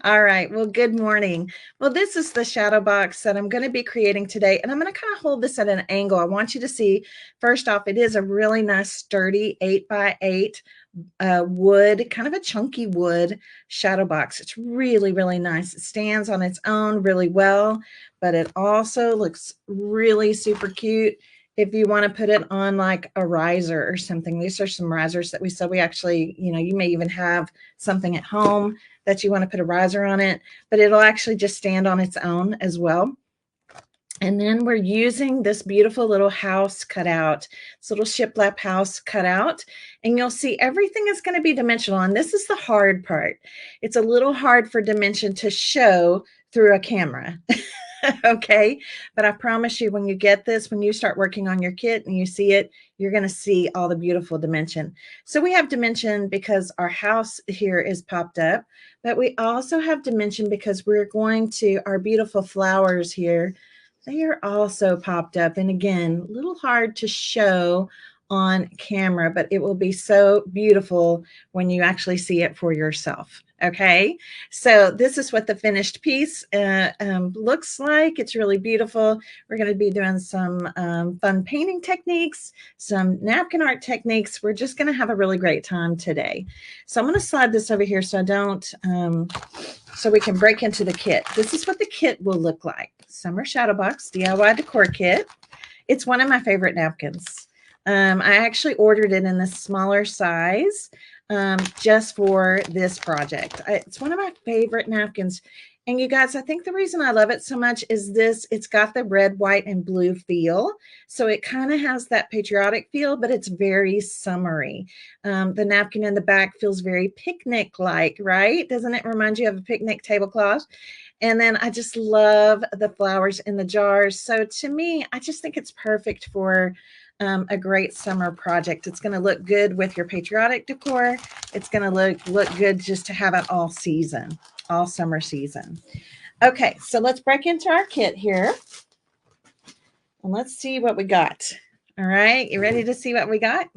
All right. Well, good morning. Well, this is the shadow box that I'm going to be creating today. And I'm going to kind of hold this at an angle. I want you to see, first off, it is a really nice, sturdy 8x8 wood, kind of a chunky wood shadow box. It's really, really nice. It stands on its own really well, but it also looks really super cute if you want to put it on like a riser or something. These are some risers that we sell. We actually, you may even have something at home that you want to put a riser on it, but it'll actually just stand on its own as well. And then we're using this beautiful little house cutout, this little shiplap house cutout. And you'll see everything is going to be dimensional. And this is the hard part. It's a little hard for dimension to show through a camera. Okay. But I promise you, when you get this, when you start working on your kit and you see it, you're going to see all the beautiful dimension. So we have dimension because our house here is popped up, but we also have dimension because we're going to, our beautiful flowers here, they are also popped up. And again, a little hard to show on camera, but it will be so beautiful when you actually see it for yourself. Okay, so this is what the finished piece looks like. It's really beautiful. We're going to be doing some fun painting techniques, some napkin art techniques. We're just going to have a really great time today. So I'm going to slide this over here so I don't, so we can break into the kit. This is what the kit will look like. Summer Shadow Box DIY Decor Kit. It's one of my favorite napkins. I actually ordered it in the smaller size just for this project. It's one of my favorite napkins. And you guys, I think the reason I love it so much is this, it's got the red, white, and blue feel. So it kind of has that patriotic feel, but it's very summery. The napkin in the back feels very picnic-like, right? Doesn't it remind you of a picnic tablecloth? And then I just love the flowers in the jars. So to me, I just think it's perfect for a great summer project. It's going to look good with your patriotic decor. It's going to look good just to have it all season, all summer season. Okay, so let's break into our kit here. And let's see what we got. All right, you ready to see what we got?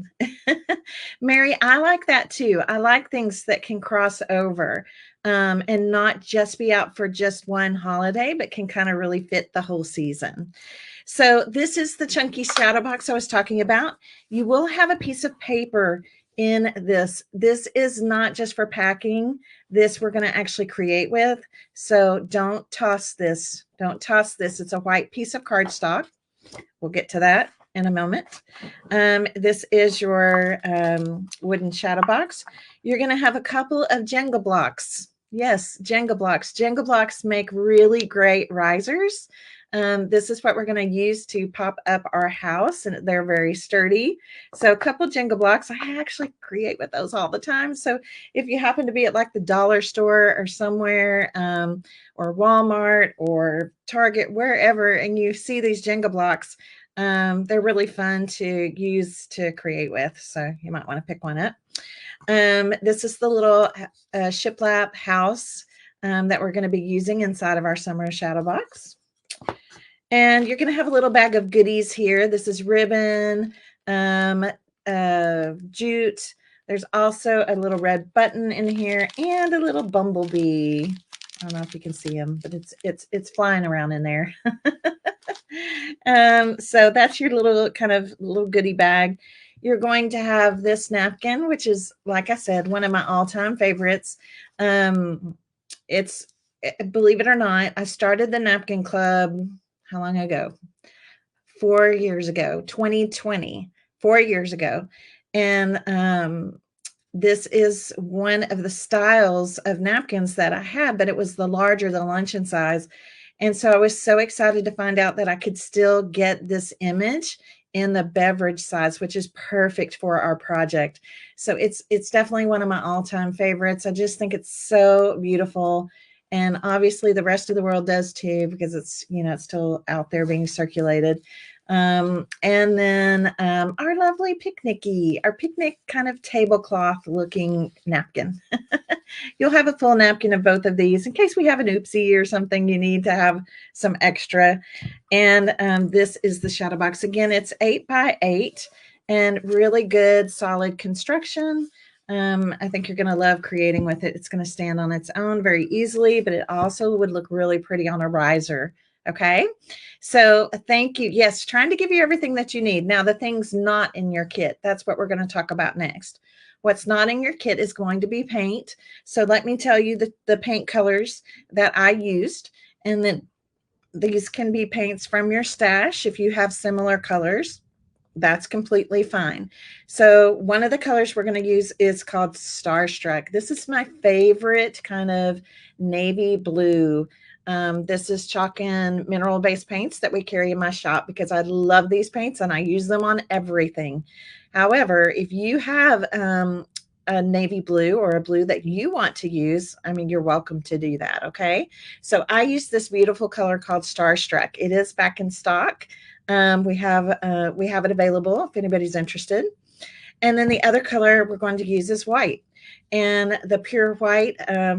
Mary, I like that too. I like things that can cross over and not just be out for just one holiday, but can kind of really fit the whole season. So this is the chunky shadow box I was talking about. You will have a piece of paper in this. This is not just for packing. This we're going to actually create with. So don't toss this. Don't toss this. It's a white piece of cardstock. We'll get to that in a moment. This is your wooden shadow box. You're going to have a couple of Jenga blocks. Yes, Jenga blocks. Jenga blocks make really great risers. This is what we're going to use to pop up our house, and they're very sturdy. So a couple Jenga blocks, I actually create with those all the time. So if you happen to be at like the dollar store or somewhere, or Walmart or Target, wherever, and you see these Jenga blocks, they're really fun to use to create with. So you might want to pick one up. This is the little shiplap house that we're going to be using inside of our summer shadow box. And you're going to have a little bag of goodies here. This is ribbon, jute. There's also a little red button in here and a little bumblebee. I don't know if you can see him, but it's flying around in there. So that's your little kind of little goodie bag. You're going to have this napkin, which is, like I said, one of my all-time favorites. It's, believe it or not, I started the napkin club how long ago? 4 years ago, 2020, 4 years ago. And this is one of the styles of napkins that I had, but it was the larger, the luncheon size. And so I was so excited to find out that I could still get this image in the beverage size, which is perfect for our project. So it's definitely one of my all-time favorites. I just think it's so beautiful. And obviously the rest of the world does too, because it's, it's still out there being circulated. And then our lovely our picnic kind of tablecloth looking napkin. You'll have a full napkin of both of these in case we have an oopsie or something you need to have some extra. And this is the shadow box. Again, it's 8x8 and really good solid construction. I think you're going to love creating with it. It's going to stand on its own very easily, but it also would look really pretty on a riser. Okay. So thank you. Yes, trying to give you everything that you need. Now, the things not in your kit, that's what we're going to talk about next. What's not in your kit is going to be paint. So let me tell you the paint colors that I used. And then these can be paints from your stash if you have similar colors. That's completely fine. So one of the colors we're going to use is called Starstruck. This is my favorite kind of navy blue. This is chalk and mineral based paints that we carry in my shop because I love these paints and I use them on everything. However, if you have a navy blue or a blue that you want to use, I mean, you're welcome to do that. Okay. So I use this beautiful color called Starstruck. It is back in stock. We have it available if anybody's interested. And then the other color we're going to use is white. And the pure white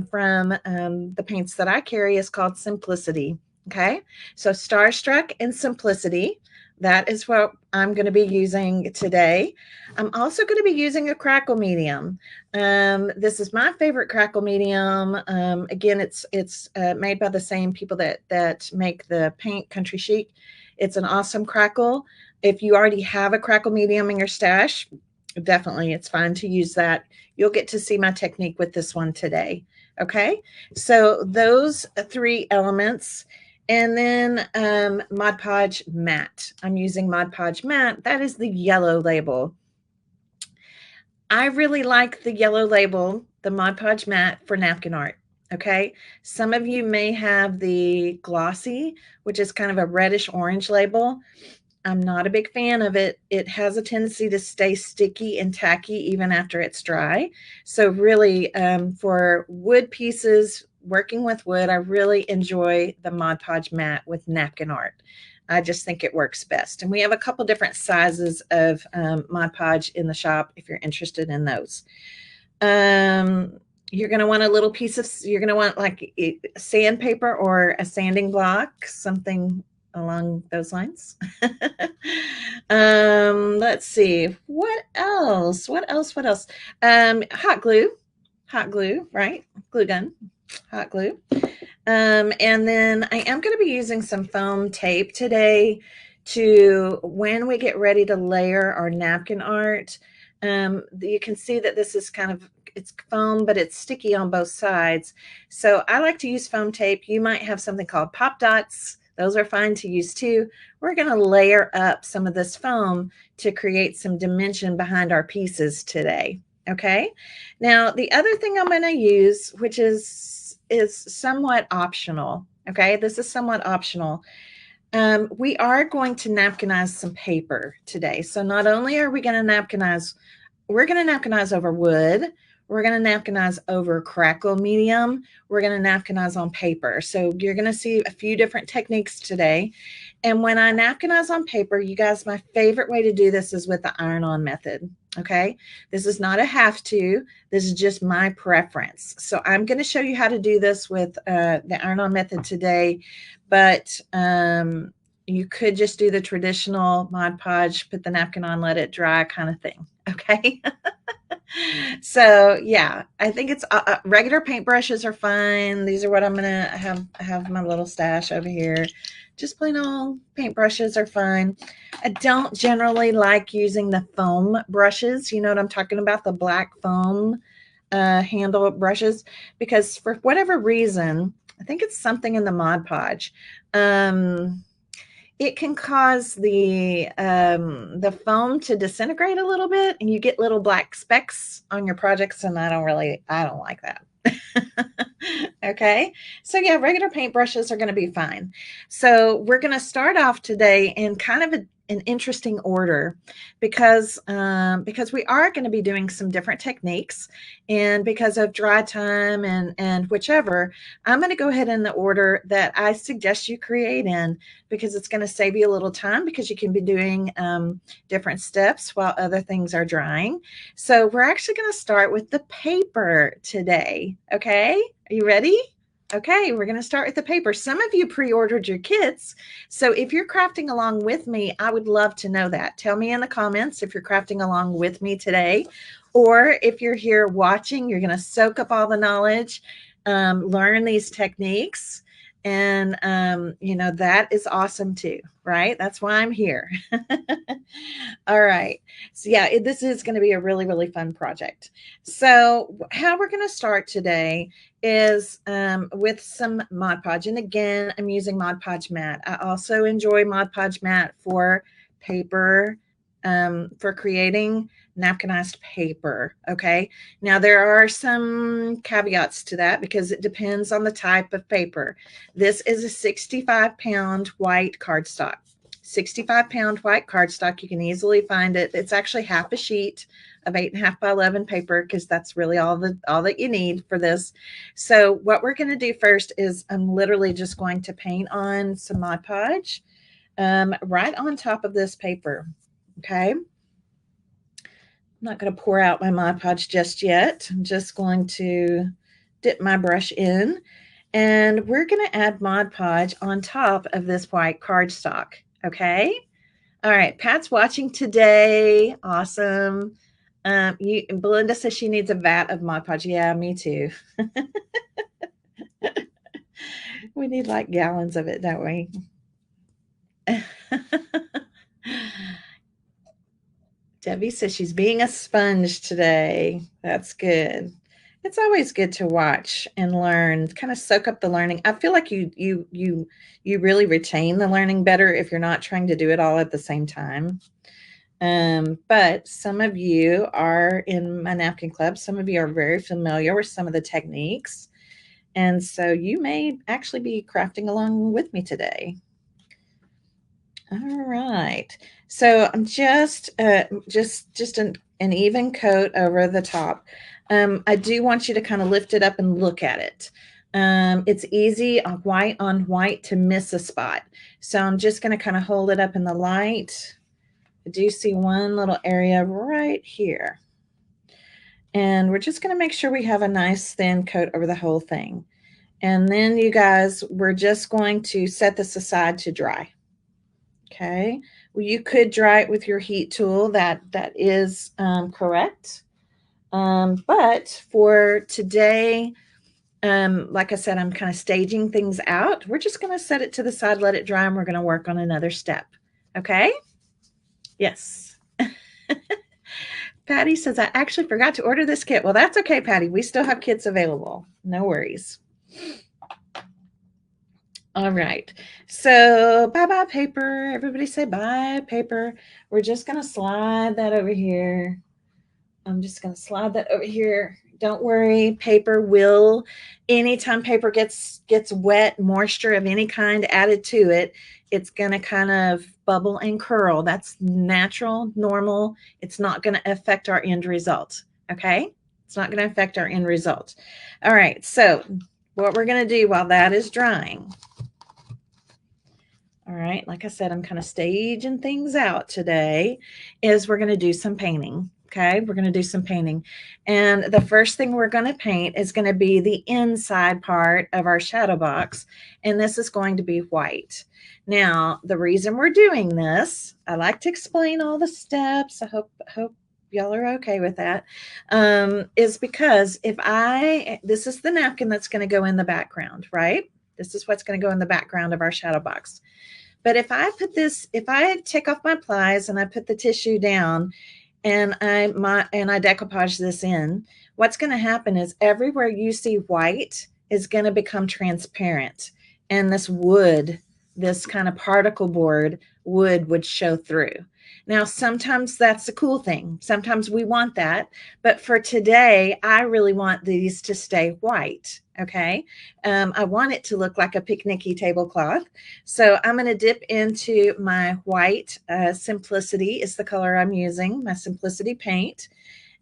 from the paints that I carry is called Simplicity. Okay, so Starstruck and Simplicity. That is what I'm going to be using today. I'm also going to be using a crackle medium. This is my favorite crackle medium. Again, it's made by the same people that make the paint Country Chic. It's an awesome crackle. If you already have a crackle medium in your stash, definitely it's fine to use that. You'll get to see my technique with this one today. Okay, so those three elements. And then Mod Podge matte. I'm using Mod Podge matte. That is the yellow label. I really like the yellow label, the Mod Podge matte, for napkin art. Okay, some of you may have the glossy, which is kind of a reddish orange label. I'm not a big fan of it. It has a tendency to stay sticky and tacky even after it's dry. So really, for wood pieces, working with wood, I really enjoy the Mod Podge matte with napkin art. I just think it works best. And we have a couple different sizes of Mod Podge in the shop if you're interested in those. You're going to want a little piece of, you're going to want like sandpaper or a sanding block, something along those lines. Let's see. What else? What else? What else? Hot glue. Hot glue, right? Glue gun. Hot glue. And then I am going to be using some foam tape today to, when we get ready to layer our napkin art, you can see that this is kind of, it's foam, but it's sticky on both sides. So I like to use foam tape. You might have something called pop dots. Those are fine to use too. We're going to layer up some of this foam to create some dimension behind our pieces today. Okay. Now, the other thing I'm going to use, which is somewhat optional. Okay. This is somewhat optional. We are going to napkinize some paper today. So not only are we going to napkinize, we're going to napkinize over wood. We're going to napkinize over crackle medium. We're going to napkinize on paper. So you're going to see a few different techniques today. And when I napkinize on paper, you guys, my favorite way to do this is with the iron-on method. Okay, this is not a have to. This is just my preference. So I'm going to show you how to do this with the iron-on method today. But you could just do the traditional Mod Podge, put the napkin on, let it dry kind of thing. Okay. So yeah, I think it's regular paintbrushes are fine. These are what I'm gonna have my little stash over here. Just plain old paintbrushes are fine. I don't generally like using the foam brushes. You know what I'm talking about? The black foam handle brushes, because for whatever reason, I think it's something in the Mod Podge. It can cause the foam to disintegrate a little bit, and you get little black specks on your projects, and I don't like that. Okay, so yeah, regular paintbrushes are going to be fine. So we're going to start off today in kind of an interesting order because we are going to be doing some different techniques, and because of dry time and whichever, I'm going to go ahead in the order that I suggest you create in, because it's going to save you a little time, because you can be doing different steps while other things are drying. So we're actually going to start with the paper today. Okay, are you ready? Okay, we're going to start with the paper. Some of you pre-ordered your kits, so if you're crafting along with me, I would love to know that. Tell me in the comments if you're crafting along with me today, or if you're here watching, you're going to soak up all the knowledge, learn these techniques, and you know, that is awesome too, right? That's why I'm here. All right. So yeah, this is going to be a really, really fun project. So how we're going to start today is with some Mod Podge. And again, I'm using Mod Podge matte. I also enjoy Mod Podge matte for paper, for creating napkinized paper. Okay. Now there are some caveats to that because it depends on the type of paper. This is a 65-pound white cardstock. 65-pound white cardstock. You can easily find it. It's actually half a sheet of 8.5 by 11 paper because that's really all that you need for this. So what we're going to do first is I'm literally just going to paint on some Mod Podge right on top of this paper. Okay. I'm not going to pour out my Mod Podge just yet. I'm just going to dip my brush in, and we're going to add Mod Podge on top of this white cardstock. Okay. All right. Pat's watching today. Awesome. Belinda says she needs a vat of Mod Podge. Yeah, me too. We need like gallons of it, don't we? Debbie says she's being a sponge today. That's good. It's always good to watch and learn, kind of soak up the learning. I feel like you really retain the learning better if you're not trying to do it all at the same time. But some of you are in my napkin club. Some of you are very familiar with some of the techniques. And so you may actually be crafting along with me today. All right. So I'm just an even coat over the top. I do want you to kind of lift it up and look at it. It's easy white on white to miss a spot. So I'm just going to kind of hold it up in the light. I do see one little area right here. And we're just going to make sure we have a nice thin coat over the whole thing. And then you guys, we're just going to set this aside to dry. Okay. Well, you could dry it with your heat tool. That is correct. But for today, like I said, I'm kind of staging things out. We're just going to set it to the side, let it dry, and we're going to work on another step. Okay. Yes. Patty says, I actually forgot to order this kit. Well, that's okay, Patty. We still have kits available. No worries. All right. So bye-bye paper. Everybody say bye paper. We're just going to slide that over here. I'm just going to slide that over here. Don't worry. Paper will, anytime paper gets wet, moisture of any kind added to it, it's going to kind of bubble and curl. That's natural, normal. It's not going to affect our end result. Okay. It's not going to affect our end result. All right. So what we're going to do while that is drying. All right. Like I said, I'm kind of staging things out today is we're going to do some painting. Okay. We're going to do some painting. And the first thing we're going to paint is going to be the inside part of our shadow box. And this is going to be white. Now, the reason we're doing this, I like to explain all the steps. I hope y'all are okay with that. Is because this is the napkin that's going to go in the background, right? This is what's going to go in the background of our shadow box. But if I take off my plies and I put the tissue down and I decoupage this in, what's going to happen is everywhere you see white is going to become transparent. And this kind of particle board would show through. Now, sometimes that's a cool thing. Sometimes we want that. But for today, I really want these to stay white. Okay. I want it to look like a picnicky tablecloth. So I'm going to dip into my white Simplicity is the color I'm using, my Simplicity paint.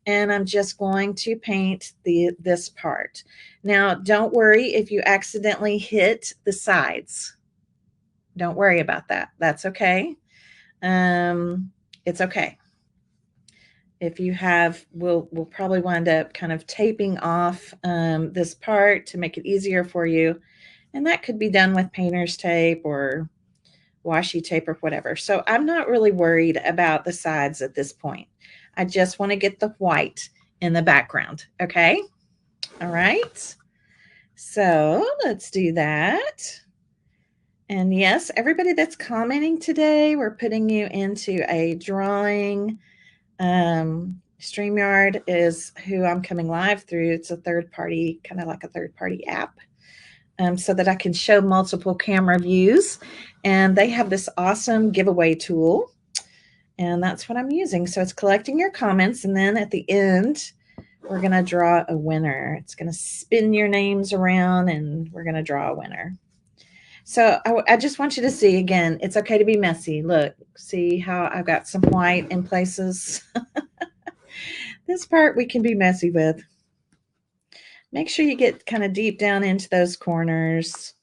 And I'm just going to paint this part. Now, don't worry if you accidentally hit the sides. Don't worry about that. That's okay. It's okay. If you have, we'll probably wind up kind of taping off this part to make it easier for you. And that could be done with painter's tape or washi tape or whatever. So I'm not really worried about the sides at this point. I just want to get the white in the background. Okay. All right. So let's do that. And yes, everybody that's commenting today, we're putting you into a drawing. StreamYard is who I'm coming live through. It's a third party, kind of like a third party app, so that I can show multiple camera views. And they have this awesome giveaway tool. And that's what I'm using. So it's collecting your comments. And then at the end, we're going to draw a winner. It's going to spin your names around and we're going to draw a winner. So I just want you to see, again, it's okay to be messy. Look, see how I've got some white in places. This part we can be messy with. Make sure you get kind of deep down into those corners.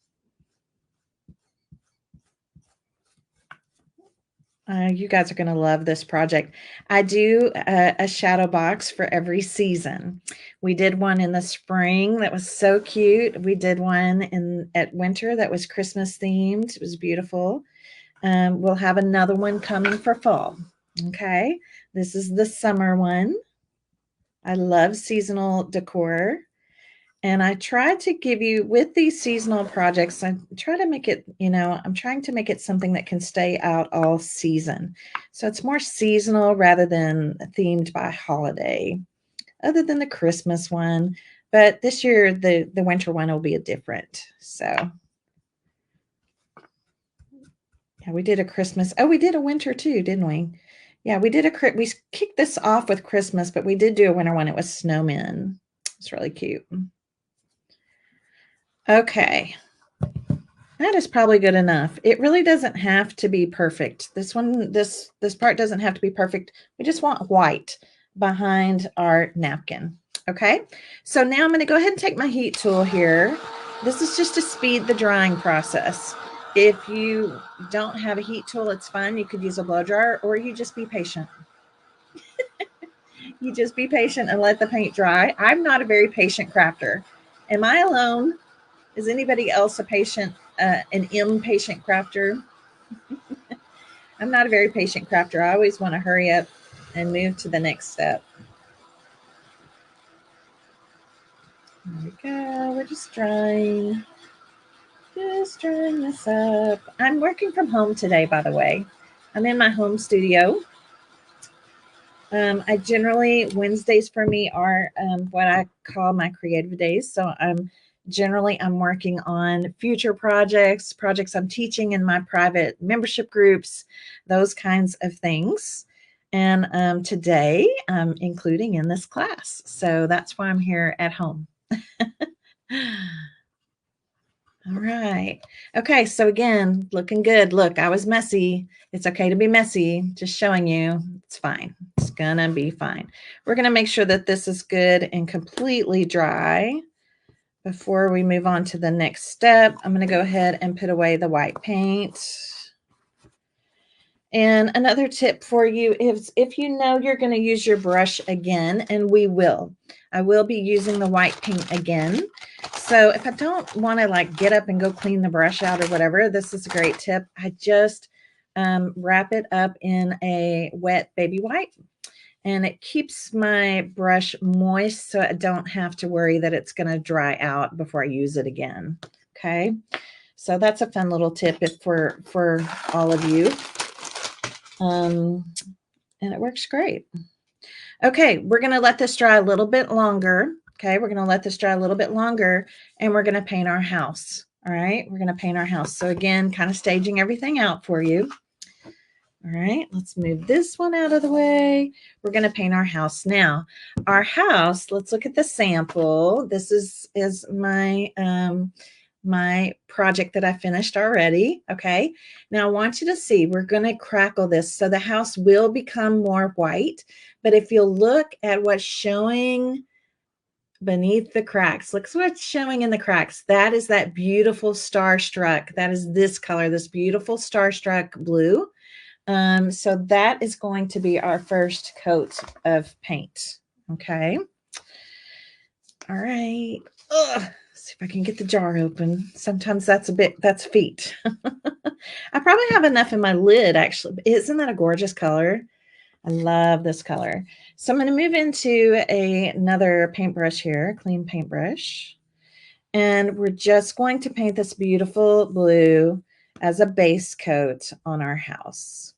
You guys are going to love this project. I do a shadow box for every season. We did one in the spring that was so cute. We did one at winter that was Christmas themed. It was beautiful. We'll have another one coming for fall. Okay, this is the summer one. I love seasonal decor. And I try to give you, with these seasonal projects, I try to make it, I'm trying to make it something that can stay out all season. So it's more seasonal rather than themed by holiday, other than the Christmas one. But this year, the winter one will be a different. So yeah, we did a Christmas. Oh, we did a winter too, didn't we? Yeah, we kicked this off with Christmas, but we did do a winter one. It was snowmen. It's really cute. Okay. That is probably good enough. It really doesn't have to be perfect. This part doesn't have to be perfect. We just want white behind our napkin. Okay. So now I'm going to go ahead and take my heat tool here. This is just to speed the drying process. If you don't have a heat tool, it's fine. You could use a blow dryer, or you just be patient. You just be patient and let the paint dry. I'm not a very patient crafter. Am I alone? Is anybody else an impatient crafter? I'm not a very patient crafter. I always want to hurry up and move to the next step. There we go. We're just drying this up. I'm working from home today, by the way. I'm in my home studio. I generally, Wednesdays for me are what I call my creative days. So I'm working on future projects I'm teaching in my private membership groups, those kinds of things. And today I'm including in this class. So that's why I'm here at home. All right. Okay. So again, looking good. Look, I was messy. It's okay to be messy. Just showing you it's fine. It's gonna be fine. We're gonna make sure that this is good and completely dry before we move on to the next step. I'm gonna go ahead and put away the white paint. And another tip for you is if you know you're going to use your brush again, and I will be using the white paint again. So if I don't want to like get up and go clean the brush out or whatever, this is a great tip. I just wrap it up in a wet baby wipe, and it keeps my brush moist so I don't have to worry that it's going to dry out before I use it again. Okay. So that's a fun little tip for all of you. And it works great. Okay, we're going to let this dry a little bit longer. Okay, we're going to let this dry a little bit longer, and we're going to paint our house. All right, we're going to paint our house. So again, kind of staging everything out for you. All right, let's move this one out of the way. We're going to paint our house. Now, our house, let's look at the sample. This is my my project that I finished already. Okay. Now I want you to see, we're going to crackle this. So the house will become more white, but if you'll look at what's showing beneath the cracks, look what's showing in the cracks. That is that beautiful starstruck. That is this color, this beautiful starstruck blue. So that is going to be our first coat of paint. Okay. All right. Ugh. See if I can get the jar open. Sometimes that's feet. I probably have enough in my lid, actually. Isn't that a gorgeous color? I love this color. So I'm going to move into another paintbrush here, clean paintbrush. And we're just going to paint this beautiful blue as a base coat on our house.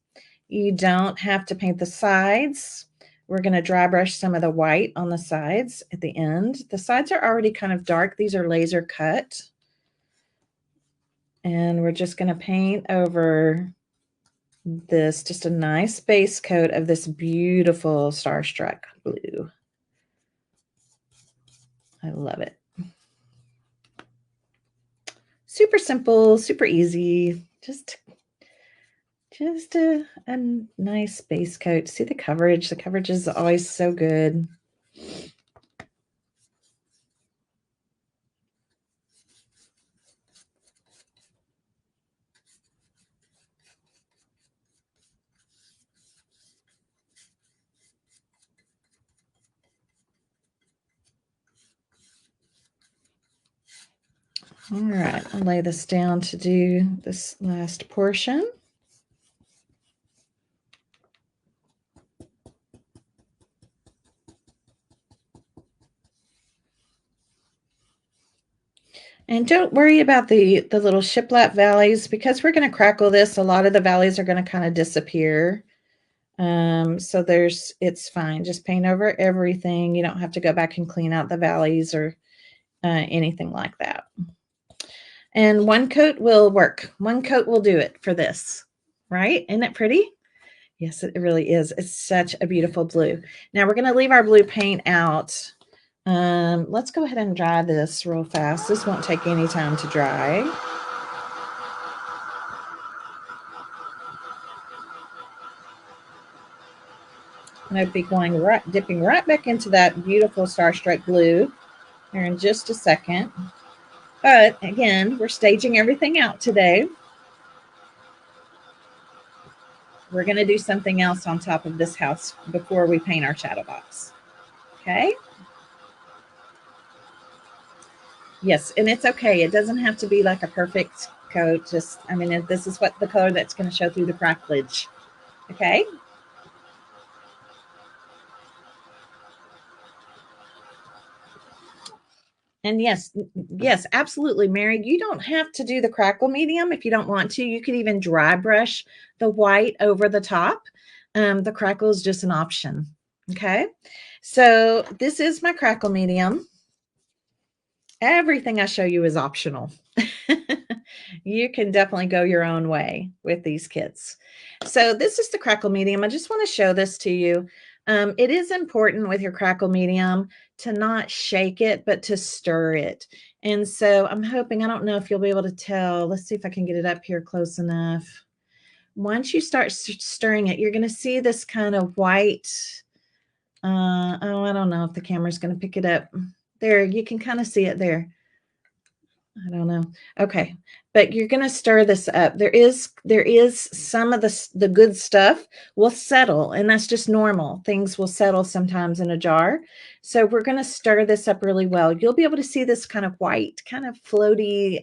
You don't have to paint the sides. We're going to dry brush some of the white on the sides at the end. The sides are already kind of dark. These are laser cut. And we're just going to paint over this, just a nice base coat of this beautiful Starstruck blue. I love it. Super simple, super easy. Just a nice base coat. See the coverage? The coverage is always so good. All right, I'll lay this down to do this last portion. And don't worry about the little shiplap valleys, because we're going to crackle this. A lot of the valleys are going to kind of disappear. So it's fine. Just paint over everything. You don't have to go back and clean out the valleys or anything like that. And one coat will work. One coat will do it for this, right? Isn't it pretty? Yes, it really is. It's such a beautiful blue. Now we're going to leave our blue paint out. Let's go ahead and dry this real fast. This won't take any time to dry. And I'll be dipping right back into that beautiful Starstruck blue here in just a second. But again, we're staging everything out today. We're going to do something else on top of this house before we paint our shadow box. Okay? Yes, and it's okay. It doesn't have to be like a perfect coat. This is what the color that's going to show through the cracklage. Okay? And yes, absolutely, Mary. You don't have to do the crackle medium if you don't want to. You could even dry brush the white over the top. The crackle is just an option. Okay, so this is my crackle medium. Everything I show you is optional. You can definitely go your own way with these kits. So this is the crackle medium. I just want to show this to you. It is important with your crackle medium to not shake it, but to stir it. And so I'm hoping, I don't know if you'll be able to tell. Let's see if I can get it up here close enough. Once you start stirring it, you're going to see this kind of white. I don't know if the camera's going to pick it up. There, you can kind of see it there. I don't know. Okay. But you're going to stir this up. There is some of the good stuff will settle, and that's just normal. Things will settle sometimes in a jar. So we're going to stir this up really well. You'll be able to see this kind of white, kind of floaty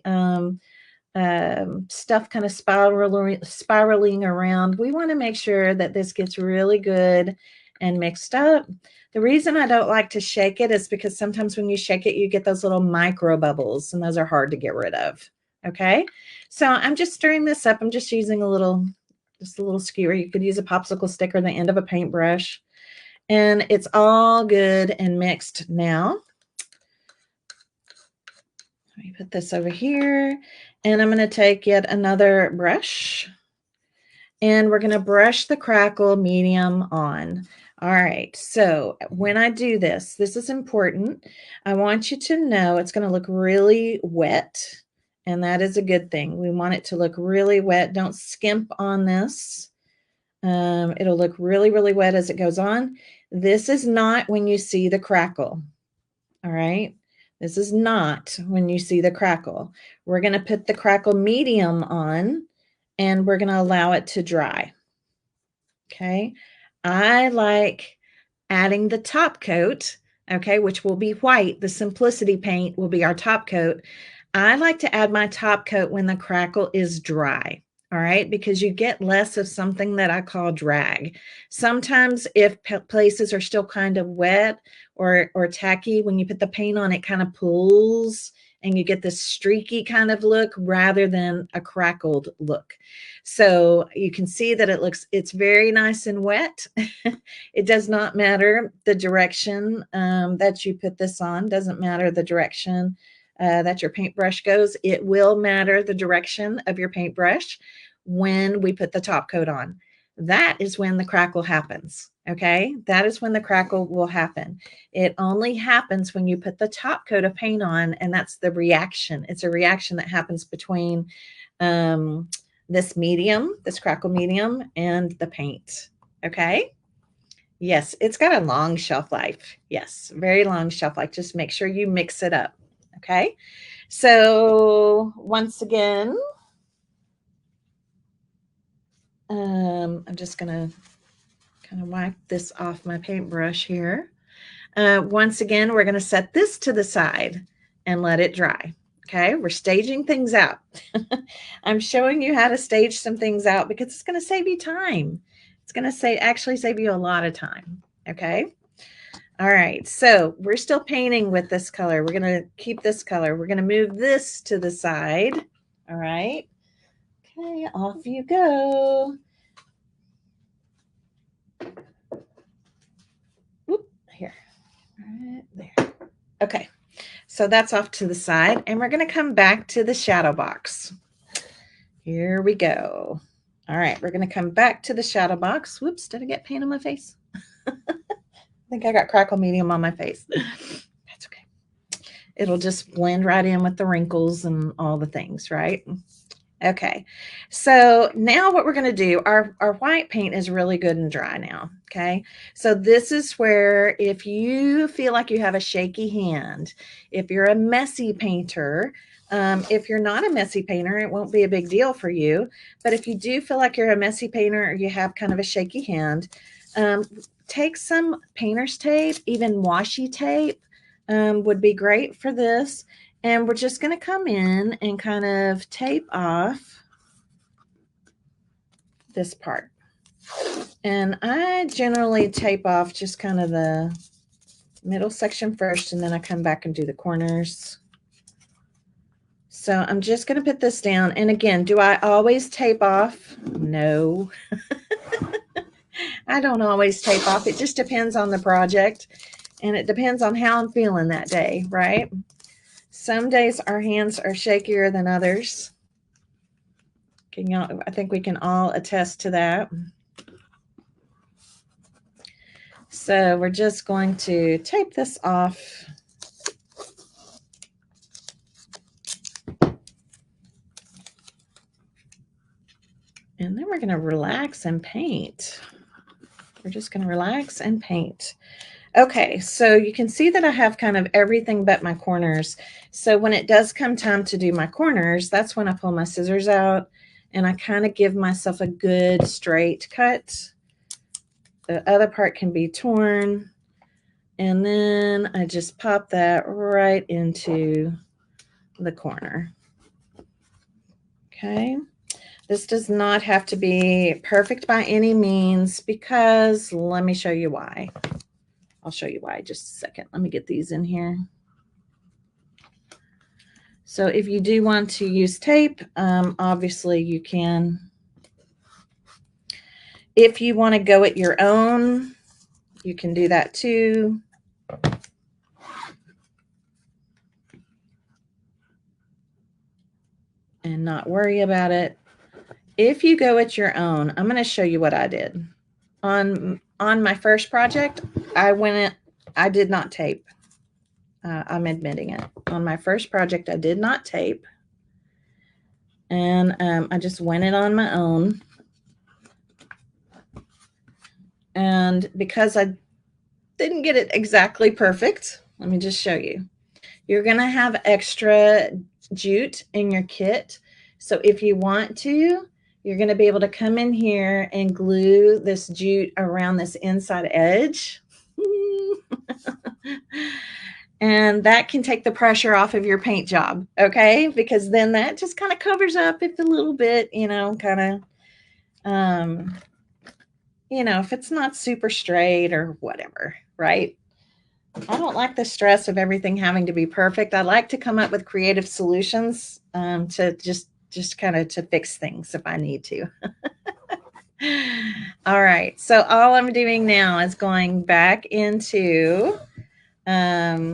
stuff kind of spiraling around. We want to make sure that this gets really good and mixed up. The reason I don't like to shake it is because sometimes when you shake it, you get those little micro bubbles, and those are hard to get rid of. Okay, so I'm just stirring this up. I'm just using just a little skewer. You could use a popsicle stick or the end of a paintbrush, and it's all good and mixed now. Let me put this over here, and I'm going to take yet another brush, and we're going to brush the crackle medium on. All right, so when I do this, this is important. I want you to know it's going to look really wet, and that is a good thing. We want it to look really wet. Don't skimp on this. It'll look really, really wet as it goes on. This is not when you see the crackle. All right, this is not when you see the crackle. We're going to put the crackle medium on, and we're going to allow it to dry. Okay. I like adding the top coat, okay, which will be white. The Simplicity paint will be our top coat. I like to add my top coat when the crackle is dry. All right, because you get less of something that I call drag. Sometimes if places are still kind of wet or tacky, when you put the paint on, it kind of pulls and you get this streaky kind of look rather than a crackled look. So you can see that it's very nice and wet. It does not matter the direction that you put this on, doesn't matter the direction that your paintbrush goes. It will matter the direction of your paintbrush when we put the top coat on. That is when the crackle happens. Okay, that is when the crackle will happen. It only happens when you put the top coat of paint on, and that's the reaction. It's a reaction that happens between this medium, this crackle medium, and the paint. Okay. Yes, it's got a long shelf life. Yes, very long shelf life. Just make sure you mix it up. Okay. So once again, I'm just going to kind of wipe this off my paintbrush here. Once again, we're going to set this to the side and let it dry. Okay, we're staging things out. I'm showing you how to stage some things out because it's going to save you time. It's going to actually save you a lot of time. Okay. All right, so we're still painting with this color. We're going to keep this color. We're going to move this to the side. All right. Okay, off you go. Whoop, here. Right there. Okay, so that's off to the side, and we're going to come back to the shadow box. Here we go. All right, we're going to come back to the shadow box. Whoops, did I get paint on my face? I think I got crackle medium on my face. That's okay. It'll just blend right in with the wrinkles and all the things, right? Okay, so now what we're going to do, our white paint is really good and dry now, okay? So this is where if you feel like you have a shaky hand, if you're a messy painter, if you're not a messy painter, it won't be a big deal for you. But if you do feel like you're a messy painter or you have kind of a shaky hand, take some painter's tape, even washi tape would be great for this. And we're just going to come in and kind of tape off this part. And I generally tape off just kind of the middle section first, and then I come back and do the corners. So I'm just going to put this down. And again, do I always tape off? No. I don't always tape off. It just depends on the project, and it depends on how I'm feeling that day, right? Some days our hands are shakier than others. I think we can all attest to that. So we're just going to tape this off. And then we're going to relax and paint. We're just going to relax and paint. Okay, so you can see that I have kind of everything but my corners. So when it does come time to do my corners, that's when I pull my scissors out and I kind of give myself a good straight cut. The other part can be torn. And then I just pop that right into the corner. Okay. This does not have to be perfect by any means because let me show you why. I'll show you why in just a second. Let me get these in here. So if you do want to use tape, obviously you can. If you want to go at your own, you can do that too. And not worry about it. If you go at your own, I'm going to show you what I did. On my first project, I did not tape. I'm admitting it. On my first project, I did not tape. And I just went it on my own. And because I didn't get it exactly perfect, let me just show you. You're going to have extra jute in your kit. So if you want to, you're going to be able to come in here and glue this jute around this inside edge. And that can take the pressure off of your paint job, okay? Because then that just kind of covers up if a little bit, you know, kind of, you know, if it's not super straight or whatever, right? I don't like the stress of everything having to be perfect. I like to come up with creative solutions to just kind of to fix things if I need to. All right, so all I'm doing now is going back into my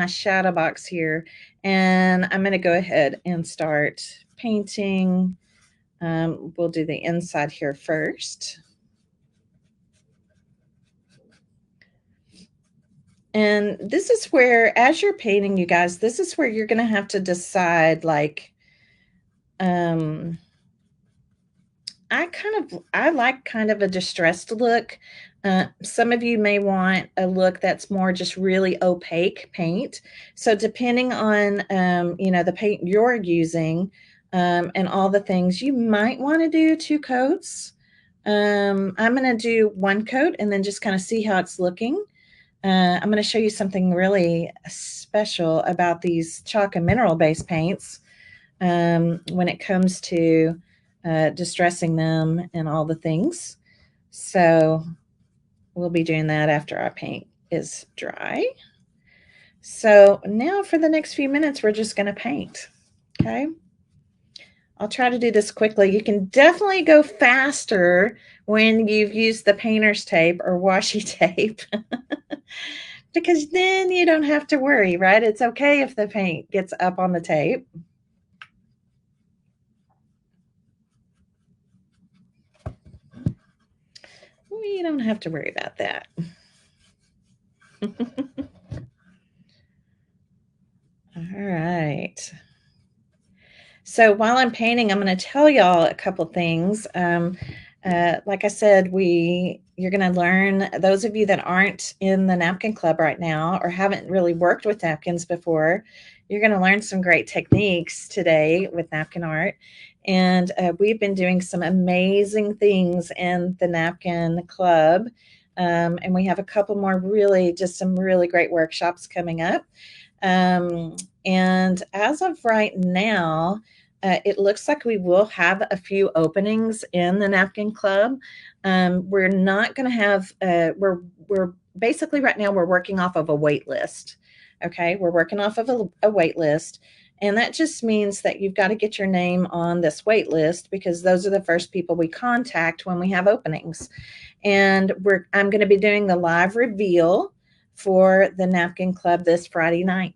shadow box here, and I'm going to go ahead and start painting. We'll do the inside here first. And this is where, as you're painting, you guys, this is where you're going to have to decide, like, I like kind of a distressed look. Some of you may want a look that's more just really opaque paint. So depending on, you know, the paint you're using and all the things, you might want to do 2 coats. I'm going to do 1 coat and then just kind of see how it's looking. I'm going to show you something really special about these chalk and mineral based paints when it comes to distressing them and all the things. So we'll be doing that after our paint is dry. So now for the next few minutes, we're just going to paint. Okay. I'll try to do this quickly. You can definitely go faster when you've used the painter's tape or washi tape. Because then you don't have to worry, right? It's okay if the paint gets up on the tape. We don't have to worry about that. All right. So while I'm painting, I'm going to tell y'all a couple things. Like I said, you're going to learn, those of you that aren't in the napkin club right now or haven't really worked with napkins before, you're going to learn some great techniques today with napkin art. And we've been doing some amazing things in the napkin club. And we have a couple more some really great workshops coming up. And as of right now, it looks like we will have a few openings in the napkin club. We're not going to have, we're basically right now we're working off of a wait list. Okay. We're working off of a wait list. And that just means that you've got to get your name on this wait list because those are the first people we contact when we have openings. And I'm going to be doing the live reveal for the napkin club this Friday night.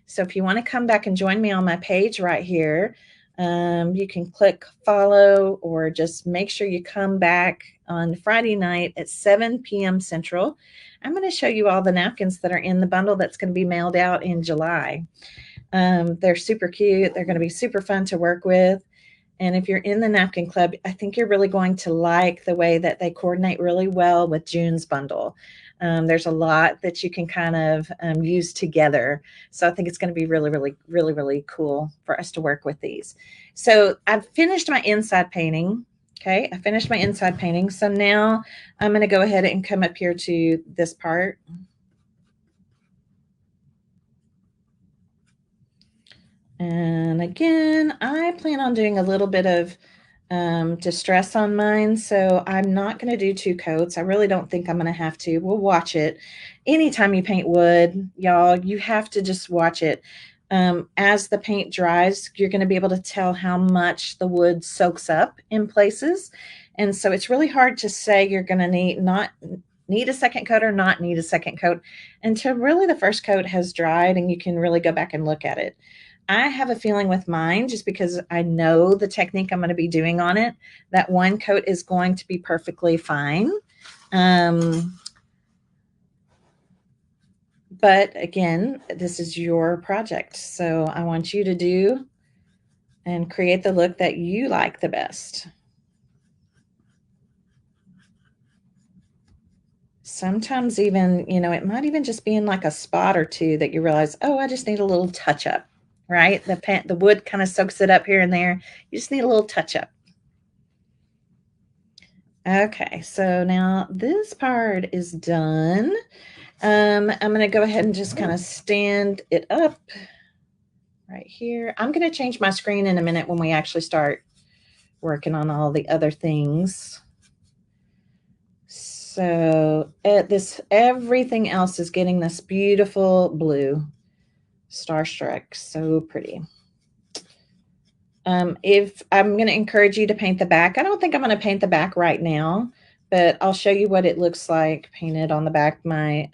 So if you want to come back and join me on my page right here, you can click follow or just make sure you come back on Friday night at 7 p.m. Central. I'm going to show you all the napkins that are in the bundle that's going to be mailed out in July. They're super cute. They're going to be super fun to work with. And if you're in the napkin club, I think you're really going to like the way that they coordinate really well with June's bundle. There's a lot that you can kind of use together. So I think it's going to be really, really, really, really cool for us to work with these. So I've finished my inside painting. Okay, I finished my inside painting. So now I'm going to go ahead and come up here to this part. And again, I plan on doing a little bit of distress on mine. So I'm not going to do 2 coats. I really don't think I'm going to have to. We'll watch it. Anytime you paint wood, y'all, you have to just watch it. As the paint dries, you're going to be able to tell how much the wood soaks up in places. And so it's really hard to say you're going to not need a second coat or not need a second coat until really the first coat has dried and you can really go back and look at it. I have a feeling with mine, just because I know the technique I'm going to be doing on it, that 1 coat is going to be perfectly fine. But again, this is your project. So I want you to do and create the look that you like the best. Sometimes even, you know, it might even just be in like a spot or 2 that you realize, oh, I just need a little touch up. right? The wood kind of soaks it up here and there. You just need a little touch up. Okay, so now this part is done. I'm going to go ahead and just kind of stand it up right here. I'm going to change my screen in a minute when we actually start working on all the other things. So everything else is getting this beautiful blue starstruck, so pretty. If I'm going to encourage you to paint the back, I don't think I'm going to paint the back right now, but I'll show you what it looks like painted on the back. My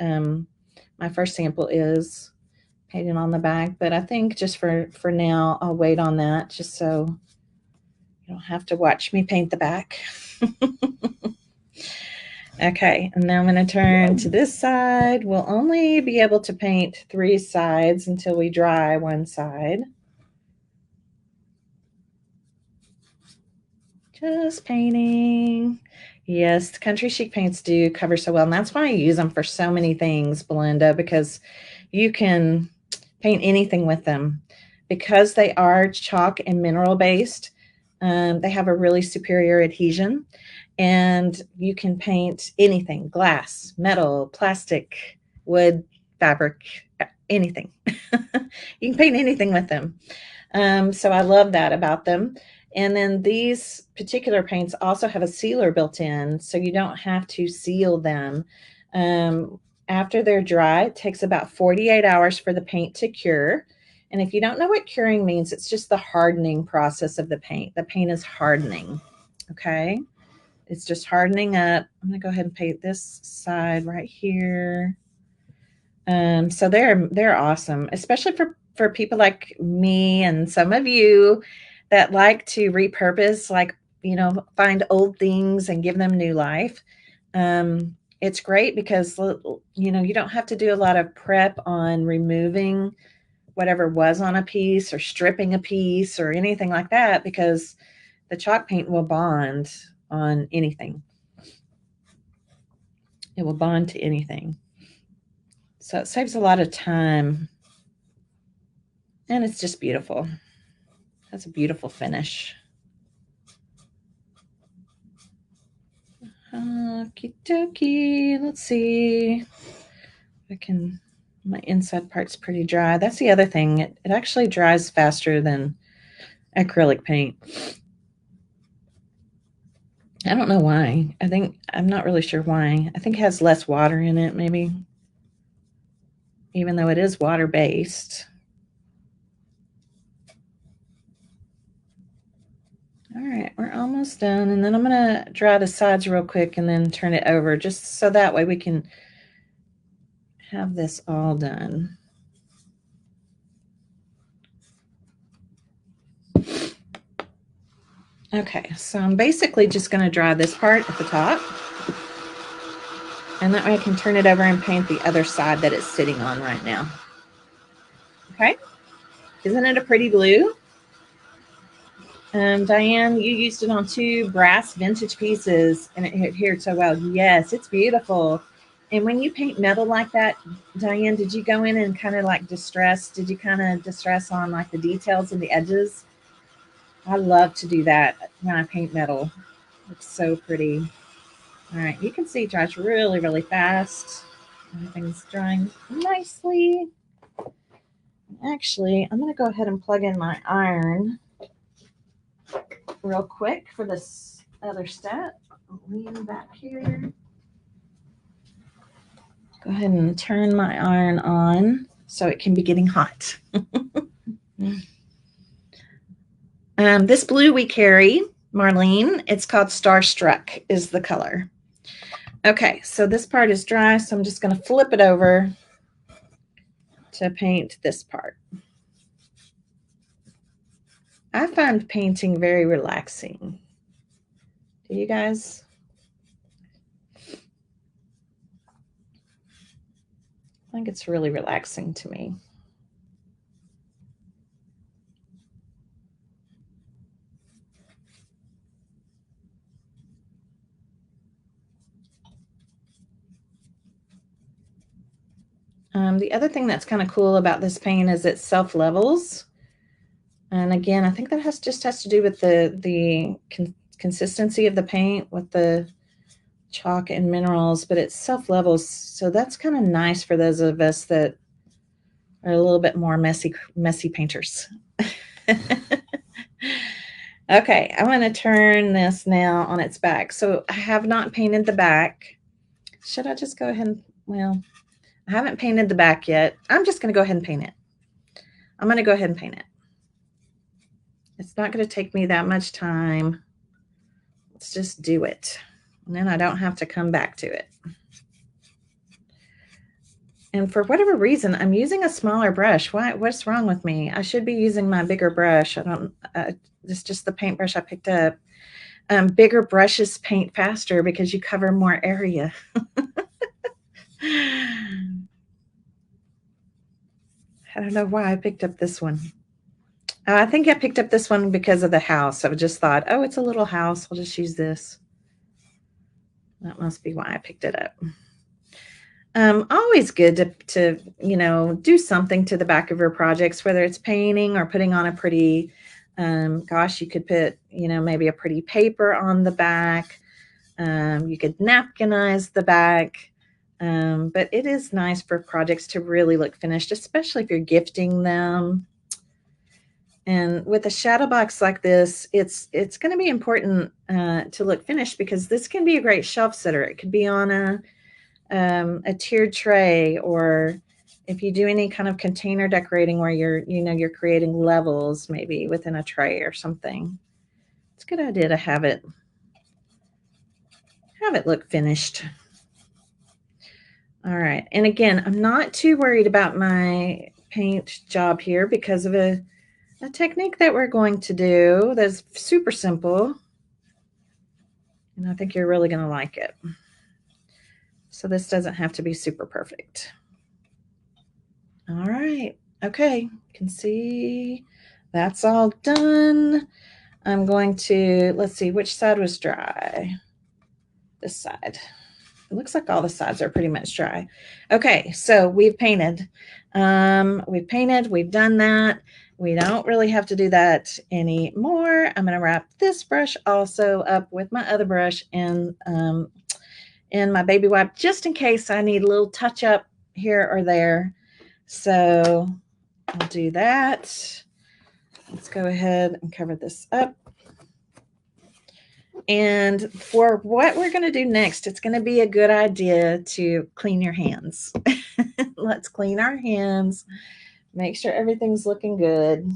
first sample is painted on the back, but I think just for now, I'll wait on that just so you don't have to watch me paint the back. Okay, and now I'm going to turn to this side. We'll only be able to paint 3 sides until we dry one side. Just painting. Yes, the country chic paints do cover so well, and that's why I use them for so many things, Belinda, because you can paint anything with them. Because they are chalk and mineral based, they have a really superior adhesion, and you can paint anything: glass, metal, plastic, wood, fabric, anything. You can paint anything with them. So I love that about them. And then these particular paints also have a sealer built in, so you don't have to seal them. After they're dry, it takes about 48 hours for the paint to cure. And if you don't know what curing means, it's just the hardening process of the paint. The paint is hardening, okay? It's just hardening up. I'm going to go ahead and paint this side right here. So they're awesome, especially for people like me and some of you that like to repurpose, like, find old things and give them new life. It's great because, you don't have to do a lot of prep on removing whatever was on a piece or stripping a piece or anything like that, because the chalk paint will bond on anything. It will bond to anything. So it saves a lot of time. And it's just beautiful. That's a beautiful finish. Okie dokie. Let's see. My inside part's pretty dry. That's the other thing. It actually dries faster than acrylic paint. I don't know why. I'm not really sure why. I think it has less water in it, maybe. Even though it is water-based. All right, we're almost done. And then I'm going to dry the sides real quick and then turn it over, just so that way we can have this all done. Okay, so I'm basically just going to dry this part at the top. And that way I can turn it over and paint the other side that it's sitting on right now. Okay, isn't it a pretty blue? Diane, you used it on 2 brass vintage pieces and it adhered so well. Yes, it's beautiful. And when you paint metal like that, Diane, did you go in and kind of like distress? Did you kind of distress on like the details and the edges? I love to do that when I paint metal. It's so pretty. All right, you can see it dries really, really fast. Everything's drying nicely. Actually, I'm going to go ahead and plug in my iron real quick for this other step. I'll lean back here. Go ahead and turn my iron on so it can be getting hot. This blue we carry, Marlene, it's called Starstruck is the color. Okay, so this part is dry, so I'm just going to flip it over to paint this part. I find painting very relaxing. Do you guys? I think it's really relaxing to me. The other thing that's kind of cool about this paint is it self-levels. And again, I think that just has to do with the consistency of the paint with the chalk and minerals, but it self-levels. So that's kind of nice for those of us that are a little bit more messy painters. Okay, I'm going to turn this now on its back. So I have not painted the back. Should I just go ahead and, well, I haven't painted the back yet. I'm just going to go ahead and paint it. I'm going to go ahead and paint it. It's not going to take me that much time. Let's just do it. And then I don't have to come back to it. And for whatever reason, I'm using a smaller brush. What's wrong with me? I should be using my bigger brush. It's just the paintbrush I picked up. Bigger brushes paint faster because you cover more area. I don't know why I picked up this one. I think I picked up this one because of the house. I just thought, oh, it's a little house. I'll just use this. That must be why I picked it up. Always good to do something to the back of your projects, whether it's painting or putting on a pretty, gosh, you could put, maybe a pretty paper on the back. You could napkinize the back. But it is nice for projects to really look finished, especially if you're gifting them. And with a shadow box like this, it's going to be important to look finished because this can be a great shelf sitter. It could be on a tiered tray, or if you do any kind of container decorating where you're creating levels maybe within a tray or something. It's a good idea to have it look finished. All right. And again, I'm not too worried about my paint job here because of a technique that we're going to do that's super simple. And I think you're really going to like it. So this doesn't have to be super perfect. All right. Okay. You can see that's all done. I'm going to, let's see, which side was dry? This side. It looks like all the sides are pretty much dry. Okay, so we've painted. We've done that. We don't really have to do that anymore. I'm going to wrap this brush also up with my other brush and my baby wipe, just in case I need a little touch up here or there. So I'll do that. Let's go ahead and cover this up. And for what we're going to do next, it's going to be a good idea to clean your hands. Let's clean our hands, make sure everything's looking good.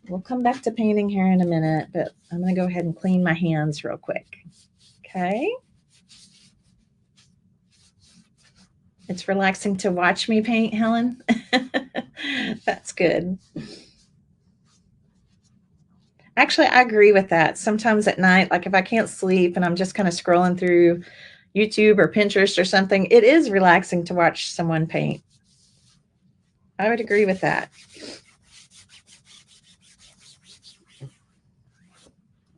We'll come back to painting here in a minute, but I'm going to go ahead and clean my hands real quick. Okay. It's relaxing to watch me paint, Helen. That's good. Actually, I agree with that. Sometimes at night, like if I can't sleep and I'm just kind of scrolling through YouTube or Pinterest or something, it is relaxing to watch someone paint. I would agree with that.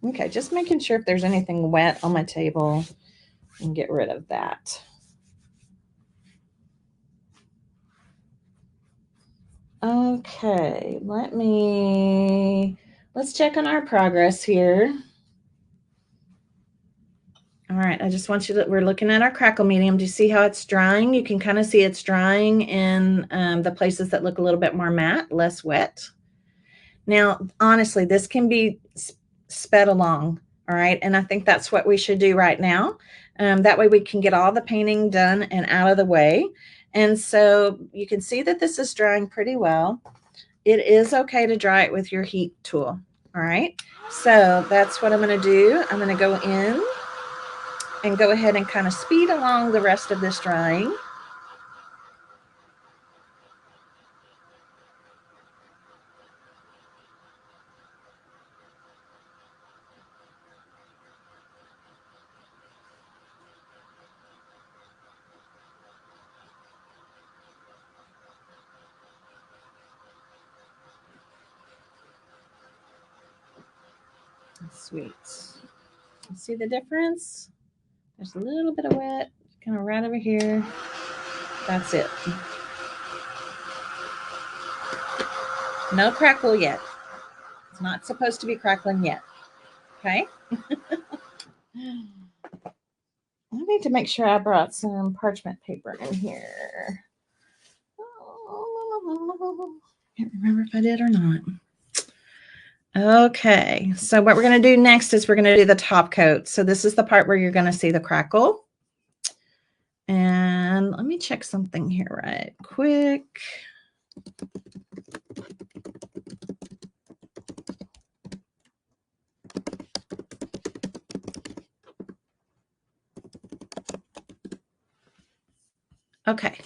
Okay, just making sure if there's anything wet on my table and get rid of that. Okay, let's check on our progress here. All right, I just want you to, we're looking at our crackle medium. Do you see how it's drying? You can kind of see it's drying in the places that look a little bit more matte, less wet. Now, honestly, this can be sped along, all right? And I think that's what we should do right now. That way we can get all the painting done and out of the way. And so you can see that this is drying pretty well. It is okay to dry it with your heat tool, all right? So that's what I'm going to do. I'm going to go in and go ahead and kind of speed along the rest of this drying. Sweet. See the difference? There's a little bit of wet, kind of right over here. That's it. No crackle yet. It's not supposed to be crackling yet. Okay. I need to make sure I brought some parchment paper in here. Can't remember if I did or not. Okay, so what we're going to do next is we're going to do the top coat. So this is the part where you're going to see the crackle. And let me check something here right quick. Okay.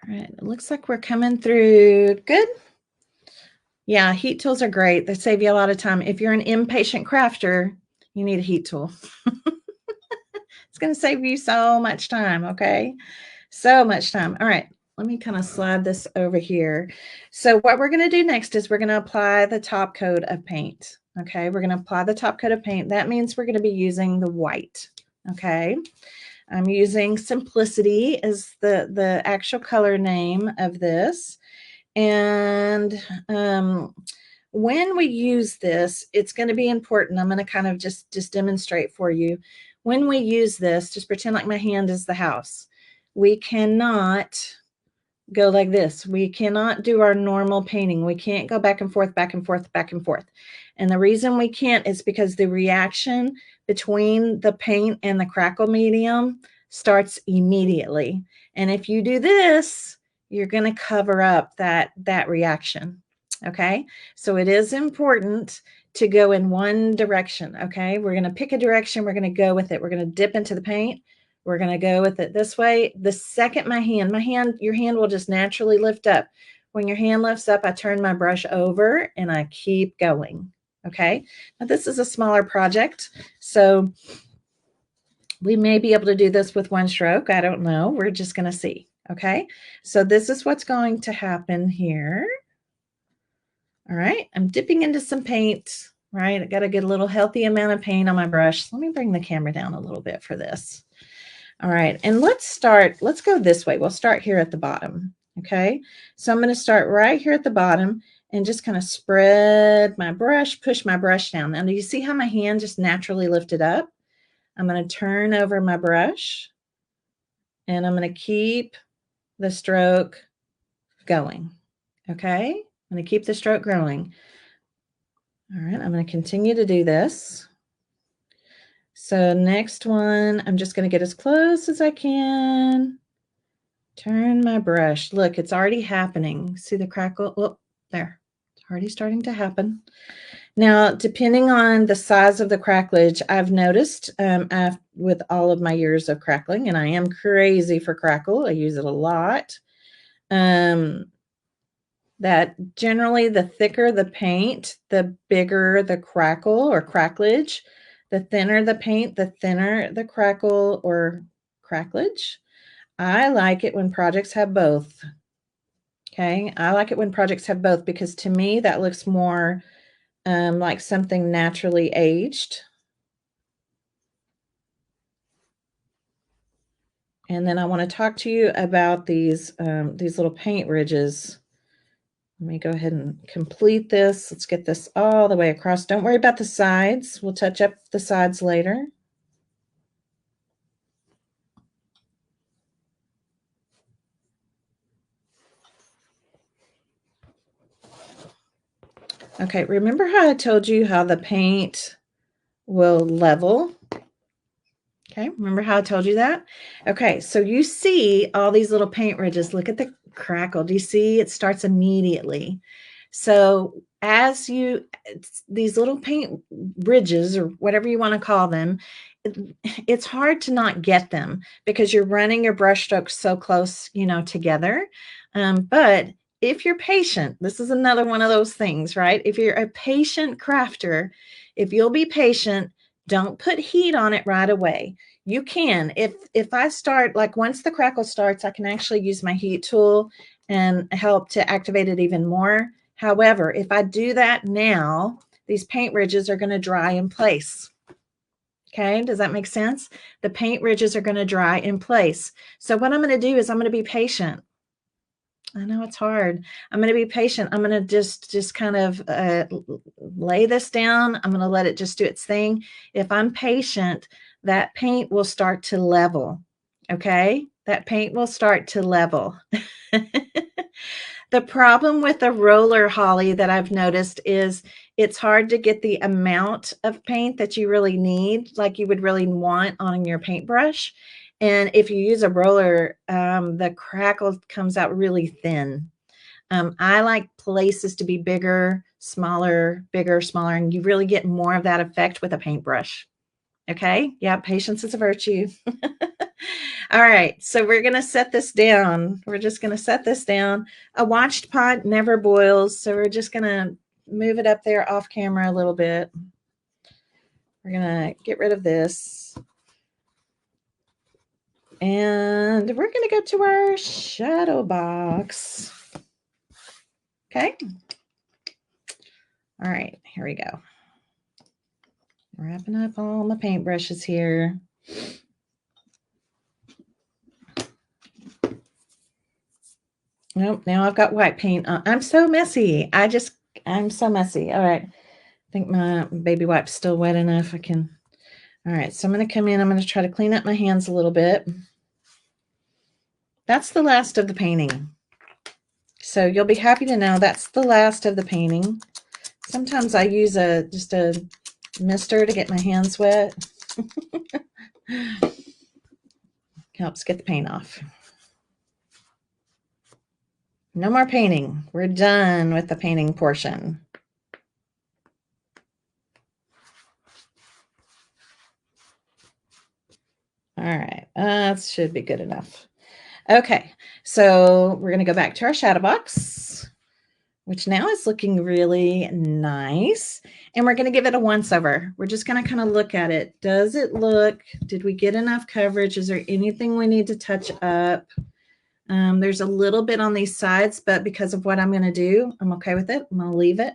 All right, it looks like we're coming through good. Yeah, heat tools are great. They save you a lot of time. If you're an impatient crafter, you need a heat tool. It's going to save you so much time, okay? So much time. All right, let me kind of slide this over here. So what we're going to do next is we're going to apply the top coat of paint, okay? We're going to apply the top coat of paint. That means we're going to be using the white, okay? I'm using Simplicity as the actual color name of this. And when we use this, it's going to be important. I'm going to kind of just demonstrate for you. When we use this, just pretend like my hand is the house. We cannot go like this. We cannot do our normal painting. We can't go back and forth, back and forth, back and forth. And the reason we can't is because the reaction between the paint and the crackle medium starts immediately. And if you do this, you're going to cover up that reaction. Okay, so it is important to go in one direction. Okay, we're going to pick a direction. We're going to go with it. We're going to dip into the paint. We're going to go with it this way. The second your hand will just naturally lift up. When your hand lifts up, I turn my brush over and I keep going. Okay, now this is a smaller project, so we may be able to do this with one stroke. I don't know. We're just going to see. Okay, so this is what's going to happen here. All right, I'm dipping into some paint, right? I got to get a little healthy amount of paint on my brush. Let me bring the camera down a little bit for this. All right, and let's go this way. We'll start here at the bottom, okay? So I'm going to start right here at the bottom and just kind of spread my brush, push my brush down. Now, do you see how my hand just naturally lifted up? I'm going to turn over my brush, and I'm going to keep the stroke going, okay? I'm going to keep the stroke going. All right, I'm going to continue to do this. So next one, I'm just going to get as close as I can. Turn my brush. Look, it's already happening. See the crackle? Oh, there. It's already starting to happen. Now, depending on the size of the cracklage, I've noticed with all of my years of crackling, and I am crazy for crackle. I use it a lot. That generally the thicker the paint, the bigger the crackle or cracklage. The thinner the paint, the thinner the crackle or cracklage. I like it when projects have both. Okay, I like it when projects have both because to me that looks more like something naturally aged. And then I want to talk to you about these little paint ridges. Let me go ahead and complete this. Let's get this all the way across. Don't worry about the sides. We'll touch up the sides later. Okay, remember how I told you how the paint will level? Okay, remember how I told you that? Okay, so you see all these little paint ridges. Look at the crackle. Do you see it starts immediately? So as these little paint ridges or whatever you want to call them, it's hard to not get them because you're running your brush strokes so close, together. But if you're patient, this is another one of those things, right? If you're a patient crafter, if you'll be patient, don't put heat on it right away. You can. If I start, like once the crackle starts, I can actually use my heat tool and help to activate it even more. However, if I do that now, these paint ridges are going to dry in place. Okay, does that make sense? The paint ridges are going to dry in place. So what I'm going to do is I'm going to be patient. I know it's hard. I'm going to be patient. I'm going to just kind of lay this down. I'm going to let it just do its thing. If I'm patient, that paint will start to level. Okay, that paint will start to level. The problem with the roller holly that I've noticed is it's hard to get the amount of paint that you really need, like you would really want on your paintbrush. And if you use a roller, the crackle comes out really thin. I like places to be bigger, smaller, bigger, smaller, and you really get more of that effect with a paintbrush. Okay. Yeah. Patience is a virtue. All right. So we're going to set this down. We're just going to set this down. A watched pot never boils. So we're just going to move it up there off camera a little bit. We're going to get rid of this. And we're going to go to our shadow box. Okay. All right. Here we go. Wrapping up all my paintbrushes here. Nope, now I've got white paint on. I'm so messy. I'm so messy. All right. I think my baby wipe's still wet enough. All right. So I'm going to come in. I'm going to try to clean up my hands a little bit. That's the last of the painting. So you'll be happy to know that's the last of the painting. Sometimes I use just a mister to get my hands wet. Helps get the paint off. No more painting. We're done with the painting portion. All right, that should be good enough. Okay, so we're going to go back to our shadow box, which now is looking really nice. And we're going to give it a once over. We're just going to kind of look at it. Does it look, did we get enough coverage? Is there anything we need to touch up? There's a little bit on these sides, but because of what I'm going to do, I'm okay with it. I'm going to leave it.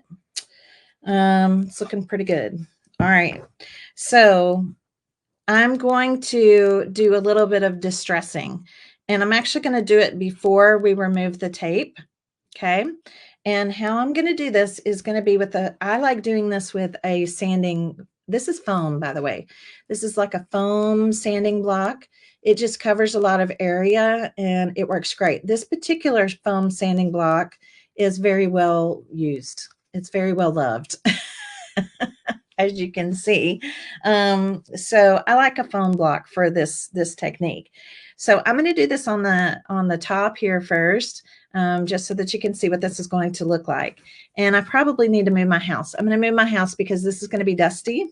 It's looking pretty good. All right. So I'm going to do a little bit of distressing, and I'm actually going to do it before we remove the tape. Okay. And how I'm going to do this is going to be with I like doing this with a sanding. This is foam, by the way. This is like a foam sanding block. It just covers a lot of area and it works great. This particular foam sanding block is very well used. It's very well loved. As you can see. So I like a foam block for this technique. So I'm going to do this on the top here first, just so that you can see what this is going to look like. And I probably need to move my house. I'm going to move my house because this is going to be dusty.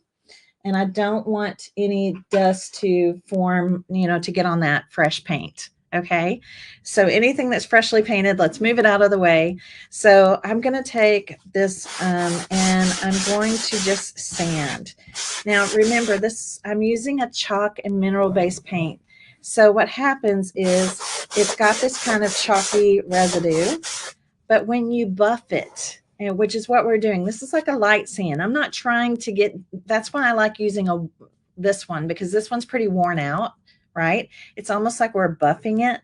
And I don't want any dust to form, to get on that fresh paint. Okay, so anything that's freshly painted, let's move it out of the way. So I'm going to take this and I'm going to just sand. Now remember this, I'm using a chalk and mineral based paint. So what happens is it's got this kind of chalky residue, but when you buff it, which is what we're doing, this is like a light sand. I'm not trying to get, that's why I like using this one, because this one's pretty worn out. Right? It's almost like we're buffing it.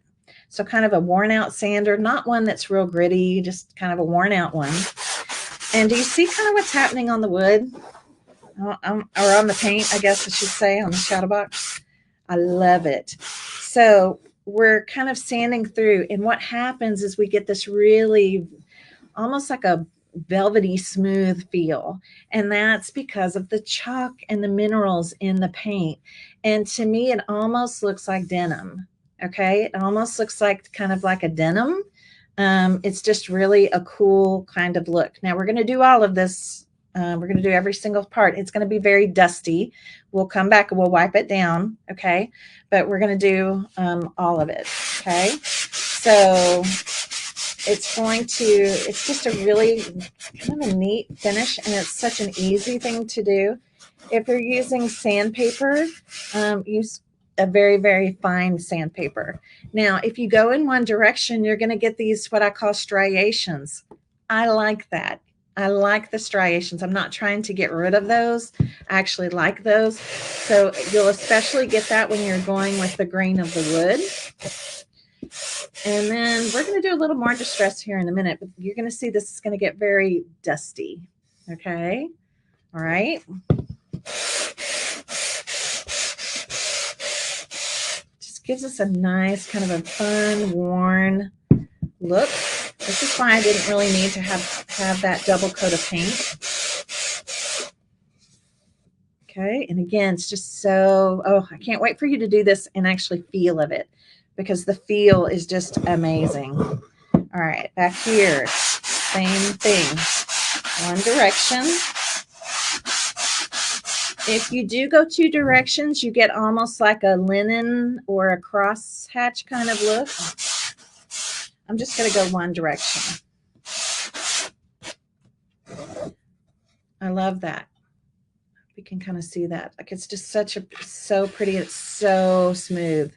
So kind of a worn out sander, not one that's real gritty, just kind of a worn out one. And do you see kind of what's happening on the wood? Or on the paint, I guess I should say, on the shadow box? I love it. So we're kind of sanding through. And what happens is we get this really almost like a velvety smooth feel, and that's because of the chalk and the minerals in the paint. And to me it almost looks like denim. Okay, it almost looks like kind of like a denim. It's just really a cool kind of look. Now we're going to do all of this. We're going to do every single part. It's going to be very dusty. We'll come back and we'll wipe it down. Okay, but we're going to do all of it. Okay, so it's just a really kind of a neat finish, and it's such an easy thing to do. If you're using sandpaper, use a very, very fine sandpaper. Now, if you go in one direction, you're going to get these, what I call striations. I like that. I like the striations. I'm not trying to get rid of those. I actually like those. So you'll especially get that when you're going with the grain of the wood. And then we're going to do a little more distress here in a minute, but you're going to see this is going to get very dusty. Okay. All right. Just gives us a nice kind of a fun, worn look. This is why I didn't really need to have that double coat of paint. Okay, and again, it's just so, oh, I can't wait for you to do this and actually feel of it, because the feel is just amazing. All right, back here, same thing. One direction. If you do go two directions, you get almost like a linen or a crosshatch kind of look. I'm just going to go one direction. I love that. We can kind of see that. Like, it's just so pretty. It's so smooth.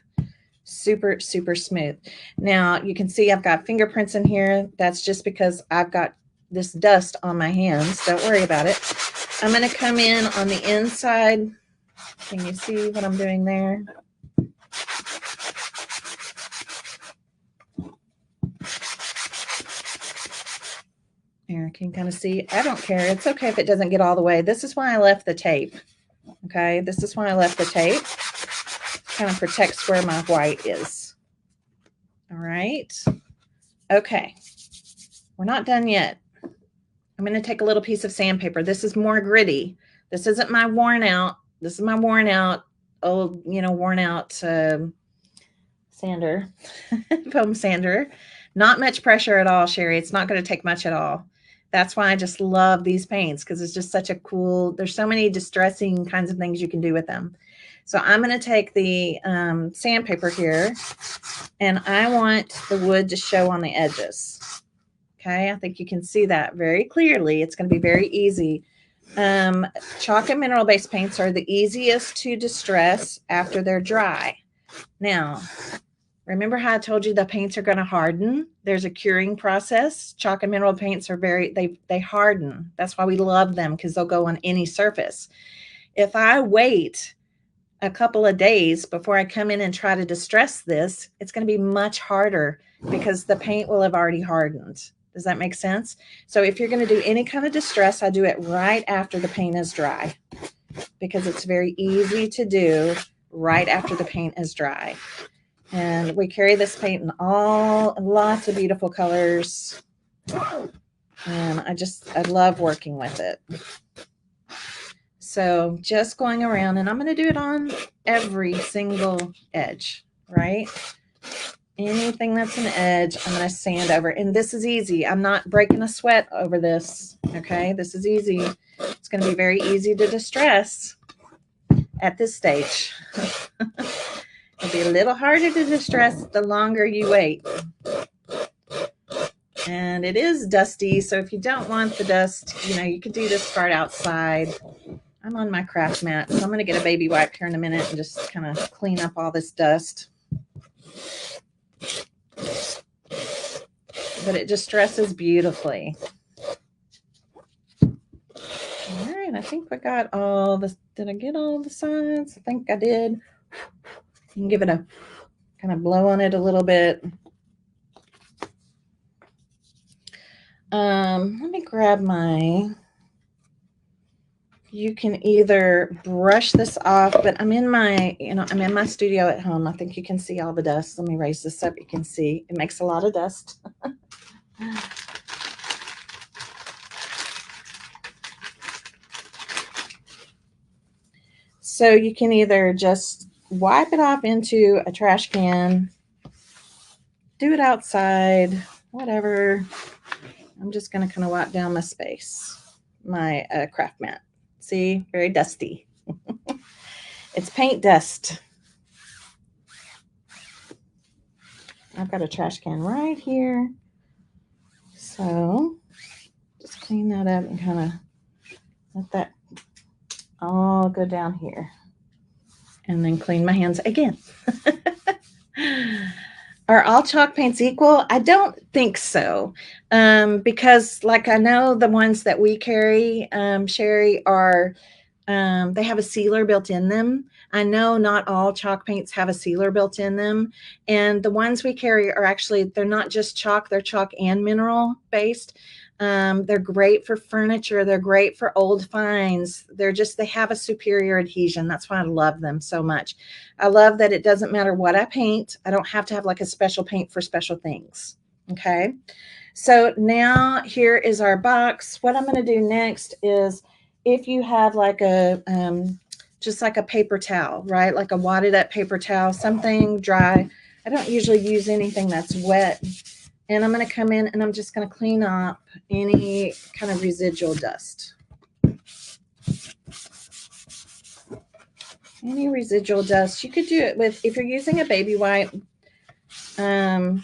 Super, super smooth. Now you can see I've got fingerprints in here. That's just because I've got this dust on my hands. Don't worry about it. I'm going to come in on the inside. Can you see what I'm doing there? There, can you kind of see? I don't care. It's okay if it doesn't get all the way. This is why I left the tape. Okay, this is why I left the tape. Kind of protects where my white is. All right. Okay. We're not done yet. I'm going to take a little piece of sandpaper. This is more gritty. This isn't my worn out. This is my worn out, old, worn out sander, foam sander. Not much pressure at all, Sherry. It's not going to take much at all. That's why I just love these paints, because it's just such a cool, there's so many distressing kinds of things you can do with them. So I'm going to take the sandpaper here, and I want the wood to show on the edges. Okay, I think you can see that very clearly. It's going to be very easy. Chalk and mineral-based paints are the easiest to distress after they're dry. Now, remember how I told you the paints are going to harden? There's a curing process. Chalk and mineral paints are they harden. That's why we love them, because they'll go on any surface. If I wait a couple of days before I come in and try to distress this, it's going to be much harder, because the paint will have already hardened. Does that make sense? So if you're going to do any kind of distress, I do it right after the paint is dry, because it's very easy to do right after the paint is dry. And we carry this paint in lots of beautiful colors. And I love working with it. So just going around, and I'm going to do it on every single edge, right? Anything that's an edge, I'm going to sand over. And this is easy. I'm not breaking a sweat over this, okay? This is easy. It's going to be very easy to distress at this stage. It'll be a little harder to distress the longer you wait. And it is dusty, so if you don't want the dust, you could do this part outside. I'm on my craft mat, so I'm going to get a baby wipe here in a minute and just kind of clean up all this dust. But it distresses beautifully. All right, I think we got all this. Did I get all the sides? I think I did. You can give it a kind of blow on it a little bit. Let me grab you can either brush this off, but I'm in my studio at home. I think you can see all the dust. Let me raise this up. You can see it makes a lot of dust. So you can either just wipe it off into a trash can, do it outside, whatever. I'm just going to kind of wipe down my space, my craft mat. See, very dusty. It's paint dust. I've got a trash can right here. So just clean that up and kind of let that all go down here. And then clean my hands again. Are all chalk paints equal? I don't think so. Because like I know the ones that we carry, Sherry, are they have a sealer built in them. I know not all chalk paints have a sealer built in them. And the ones we carry are actually, they're not just chalk, they're chalk and mineral based. They're great for furniture. They're great for old finds. They have a superior adhesion. That's why I love them so much. I love that it doesn't matter what I paint. I don't have to have like a special paint for special things. Okay. So now here is our box. What I'm going to do next is, if you have like a, just like a paper towel, right? Like a wadded up paper towel, something dry. I don't usually use anything that's wet. And I'm going to come in and I'm just going to clean up any kind of residual dust. Any residual dust. You could do it with, if you're using a baby wipe, it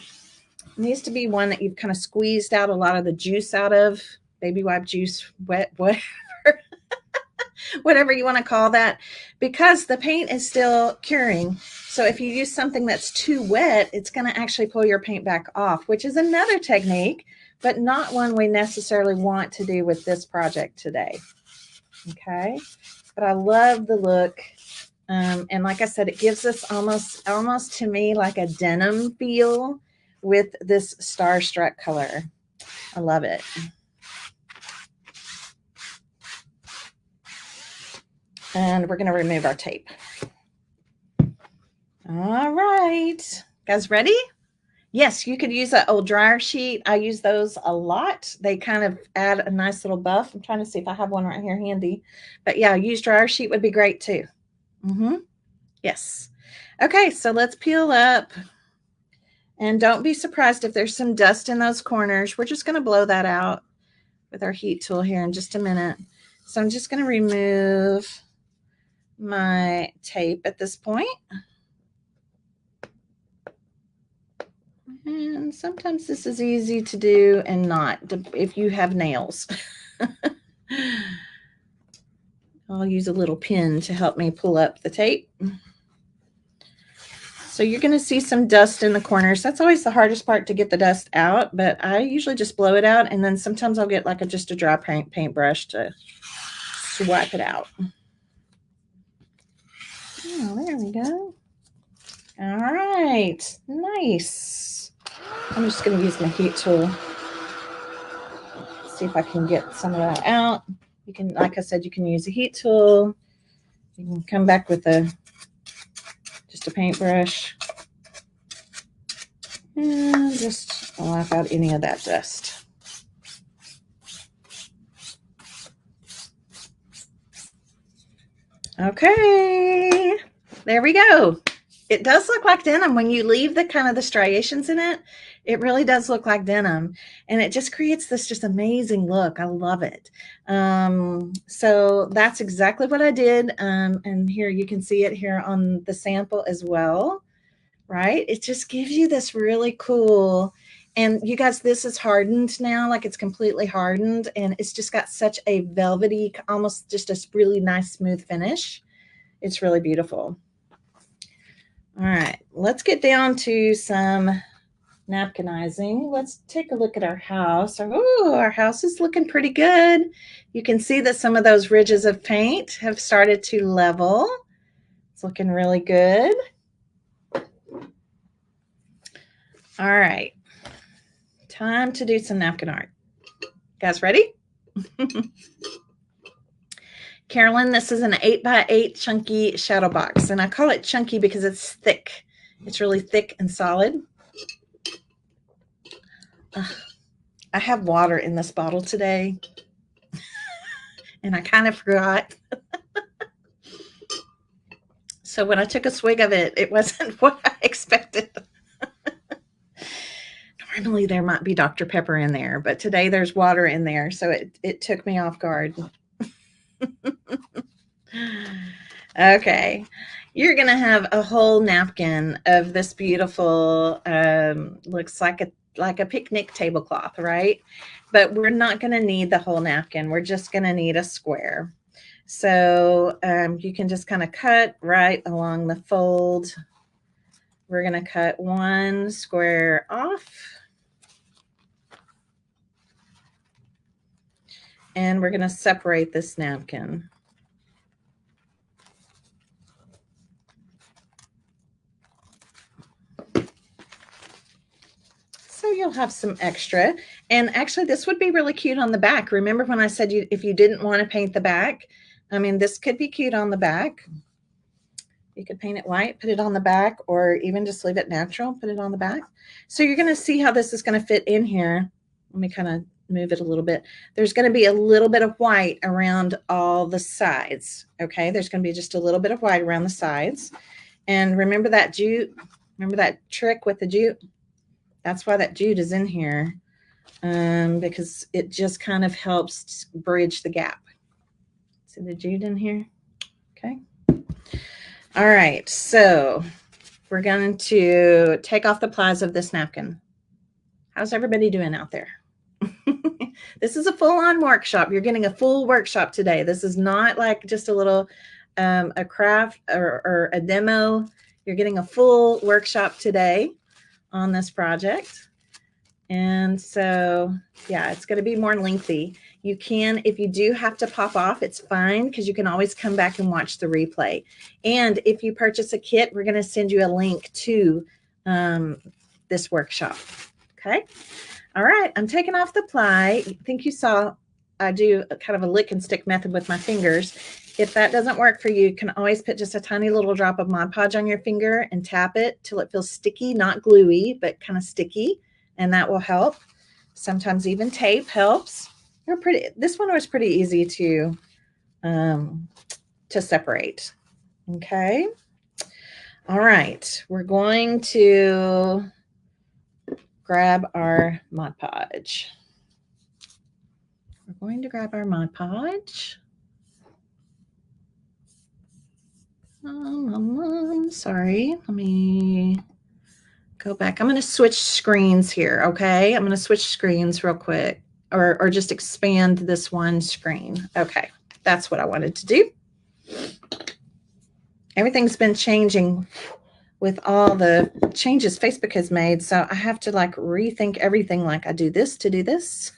needs to be one that you've kind of squeezed out a lot of the juice out of. Baby wipe juice, wet, whatever you want to call that, because the paint is still curing. So if you use something that's too wet, it's going to actually pull your paint back off, which is another technique, but not one we necessarily want to do with this project today. Okay. But I love the look. And like I said, it gives us almost to me like a denim feel with this starstruck color. I love it. And we're going to remove our tape. All right. Guys ready? Yes, you could use an old dryer sheet. I use those a lot. They kind of add a nice little buff. I'm trying to see if I have one right here handy. But yeah, used dryer sheet would be great too. Yes. Okay, so let's peel up. And don't be surprised if there's some dust in those corners. We're just going to blow that out with our heat tool here in just a minute. So I'm just going to remove my tape at this point. And sometimes this is easy to do and not, if you have nails. I'll use a little pin to help me pull up the tape. So you're going to see some dust in the corners. That's always the hardest part, to get the dust out, but I usually just blow it out, and then sometimes I'll get like just a dry paintbrush to swipe it out. Oh, there we go. All right, nice. I'm just going to use my heat tool. See if I can get some of that out. You can, like I said, you can use a heat tool. You can come back with just a paintbrush and just wipe out any of that dust. Okay, there we go. It does look like denim when you leave the kind of the striations in it. It really does look like denim, and it just creates this just amazing look. I love it. So that's exactly what I did. And here you can see it here on the sample as well, right? It just gives you this really cool, and you guys, this is hardened now, like it's completely hardened, and it's just got such a velvety, almost just a really nice smooth finish. It's really beautiful. All right, let's get down to some napkinizing. Let's take a look at our house. Oh, our house is looking pretty good. You can see that some of those ridges of paint have started to level. It's looking really good. All right, time to do some napkin art. Guys ready? Carolyn, this is an 8x8 chunky shadow box, and I call it chunky because it's thick. It's really thick and solid. I have water in this bottle today, and I kind of forgot. So when I took a swig of it, it wasn't what I expected. Normally there might be Dr. Pepper in there, but today there's water in there, so it took me off guard. Okay, you're gonna have a whole napkin of this beautiful, looks like a picnic tablecloth, right? But we're not gonna need the whole napkin. We're just gonna need a square. So you can just kind of cut right along the fold we're going to cut one square off. And we're going to separate this napkin. So you'll have some extra. And actually, this would be really cute on the back. Remember when I said if you didn't want to paint the back, I mean, this could be cute on the back. You could paint it white, put it on the back, or even just leave it natural, put it on the back. So you're going to see how this is going to fit in here. Let me kind of move it a little bit. There's going to be a little bit of white around all the sides. Okay, there's going to be just a little bit of white around the sides. And remember that jute? Remember that trick with the jute? That's why that jute is in here, because it just kind of helps bridge the gap. See the jute in here? Okay. All right, so we're going to take off the plies of this napkin. How's everybody doing out there? This is a full-on workshop. You're getting a full workshop today. This is not like just a little a craft or a demo. You're getting a full workshop today on this project. And so, yeah, it's going to be more lengthy. You can, if you do have to pop off, it's fine, because you can always come back and watch the replay. And if you purchase a kit, we're going to send you a link to this workshop. Okay. All right. I'm taking off the ply. I think you saw I do a kind of a lick and stick method with my fingers. If that doesn't work for you, you can always put just a tiny little drop of Mod Podge on your finger and tap it till it feels sticky, not gluey, but kind of sticky. And that will help. Sometimes even tape helps. This one was pretty easy to separate. Okay. All right. We're going to grab our Mod Podge. We're going to grab our Mod Podge. Sorry. Let me go back. I'm going to switch screens here. Okay. I'm going to switch screens real quick, or just expand this one screen. Okay. That's what I wanted to do. Everything's been changing with all the changes Facebook has made. So I have to like rethink everything. Like I do this to do this.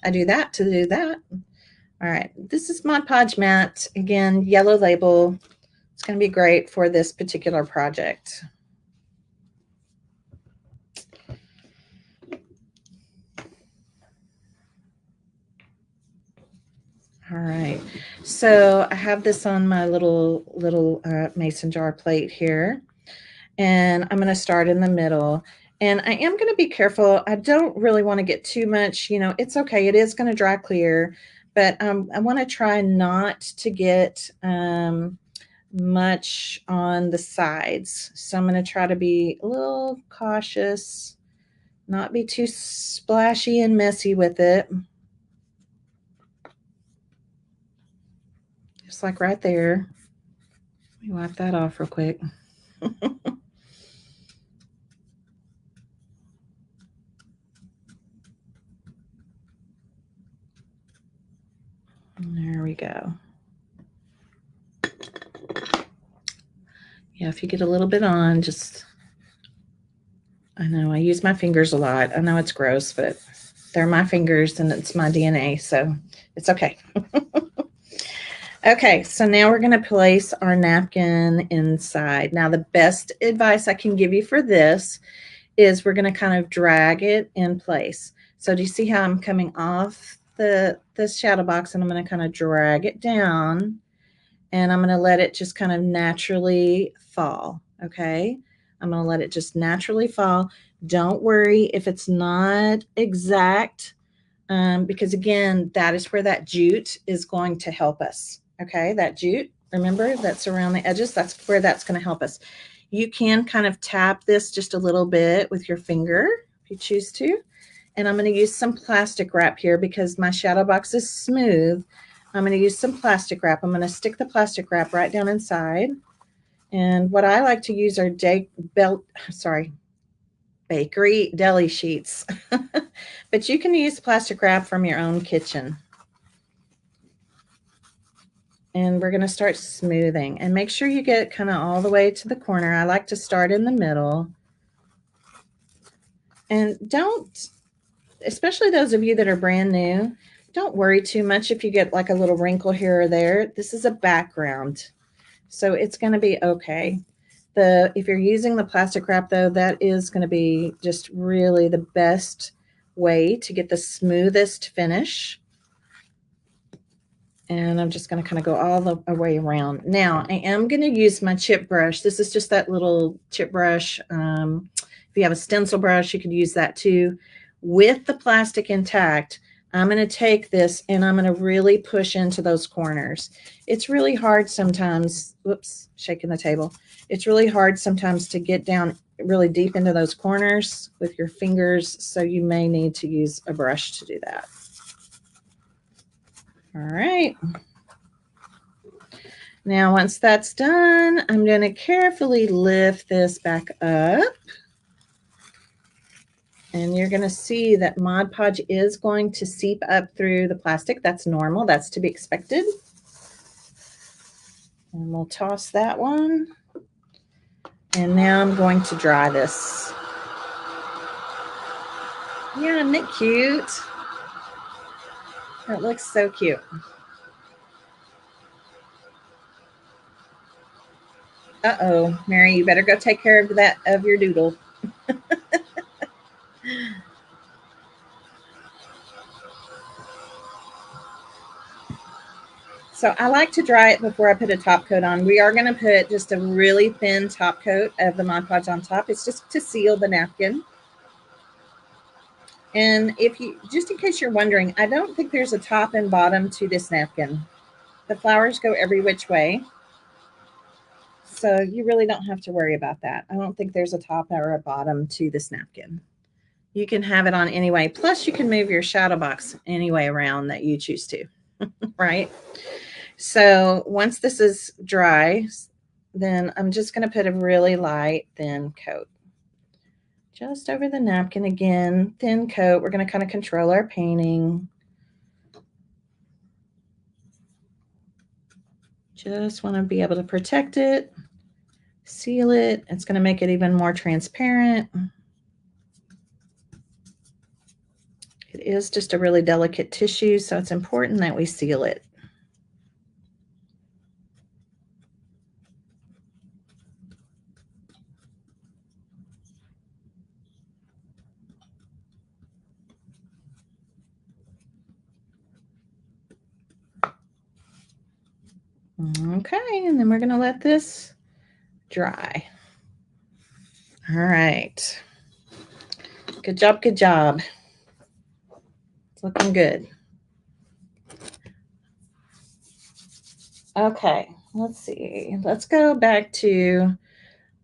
I do that to do that. All right. This is Mod Podge matte. Again, yellow label. It's going to be great for this particular project. All right, so I have this on my little mason jar plate here, and I'm going to start in the middle. And I am going to be careful. I don't really want to get too much, you know, it's okay. It is going to dry clear, but I want to try not to get much on the sides. So I'm going to try to be a little cautious, not be too splashy and messy with it. Just like right there. Let me wipe that off real quick. There we go. Yeah, if you get a little bit on, just, I know I use my fingers a lot. I know it's gross, but they're my fingers and it's my DNA, so it's okay. Okay, so now we're going to place our napkin inside. Now, the best advice I can give you for this is we're going to kind of drag it in place. So do you see how I'm coming off this shadow box, and I'm going to kind of drag it down, and I'm going to let it just kind of naturally fall. Okay, I'm going to let it just naturally fall. Don't worry if it's not exact, because again, that is where that jute is going to help us. Okay, that jute, remember, that's around the edges. That's where that's going to help us. You can kind of tap this just a little bit with your finger if you choose to. And I'm going to use some plastic wrap here because my shadow box is smooth. I'm going to use some plastic wrap. I'm going to stick the plastic wrap right down inside. And what I like to use are bakery deli sheets. But you can use plastic wrap from your own kitchen. And we're going to start smoothing, and make sure you get kind of all the way to the corner. I like to start in the middle. And don't, especially those of you that are brand new, don't worry too much if you get like a little wrinkle here or there. This is a background, so it's going to be okay. If you're using the plastic wrap though, that is going to be just really the best way to get the smoothest finish. And I'm just going to kind of go all the way around. Now I am going to use my chip brush. This is just that little chip brush. If you have a stencil brush, you could use that too. With the plastic intact, I'm going to take this and I'm going to really push into those corners. It's really hard sometimes. Whoops, shaking the table. It's really hard sometimes to get down really deep into those corners with your fingers. So you may need to use a brush to do that. All right. Now, once that's done, I'm going to carefully lift this back up. And you're going to see that Mod Podge is going to seep up through the plastic. That's normal. That's to be expected. And we'll toss that one. And now I'm going to dry this. Yeah, isn't it cute? That looks so cute. Uh-oh, Mary, you better go take care of that, of your doodle. So I like to dry it before I put a top coat on. We are going to put just a really thin top coat of the Mod Podge on top. It's just to seal the napkin. And if you, just in case you're wondering, I don't think there's a top and bottom to this napkin. The flowers go every which way. So you really don't have to worry about that. I don't think there's a top or a bottom to this napkin. You can have it on anyway. Plus you can move your shadow box any way around that you choose to, right? So once this is dry, then I'm just going to put a really light, thin coat. Just over the napkin again, thin coat. We're going to kind of control our painting. Just want to be able to protect it, seal it. It's going to make it even more transparent. It is just a really delicate tissue, so it's important that we seal it. Okay, and then we're going to let this dry. All right. Good job, good job. It's looking good. Okay, let's see. Let's go back to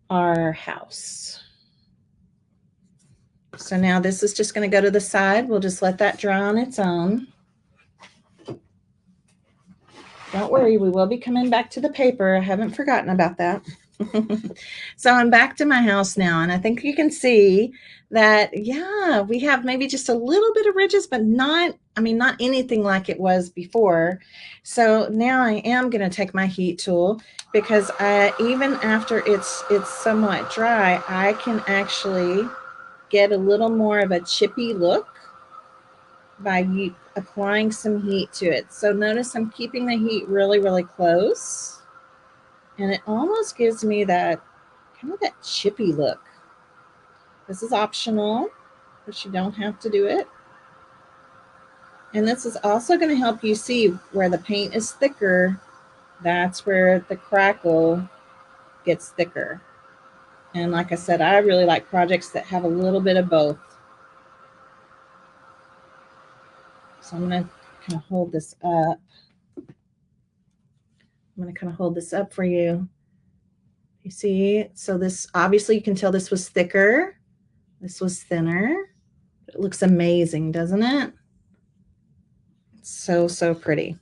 our house. So now this is just going to go to the side. We'll just let that dry on its own. Don't worry, we will be coming back to the paper. I haven't forgotten about that. So I'm back to my house now, and I think you can see that, yeah, we have maybe just a little bit of ridges, but not, I mean, not anything like it was before. So now I am going to take my heat tool, because even after it's somewhat dry, I can actually get a little more of a chippy look by applying some heat to it. So notice I'm keeping the heat really, really close, and it almost gives me that kind of that chippy look. This is optional, but you don't have to do it. And this is also going to help you see where the paint is thicker. That's where the crackle gets thicker. And like I said, I really like projects that have a little bit of both. So I'm going to kind of hold this up. I'm going to kind of hold this up for you. You see, so this, obviously you can tell this was thicker. This was thinner. It looks amazing, doesn't it? It's so, so pretty.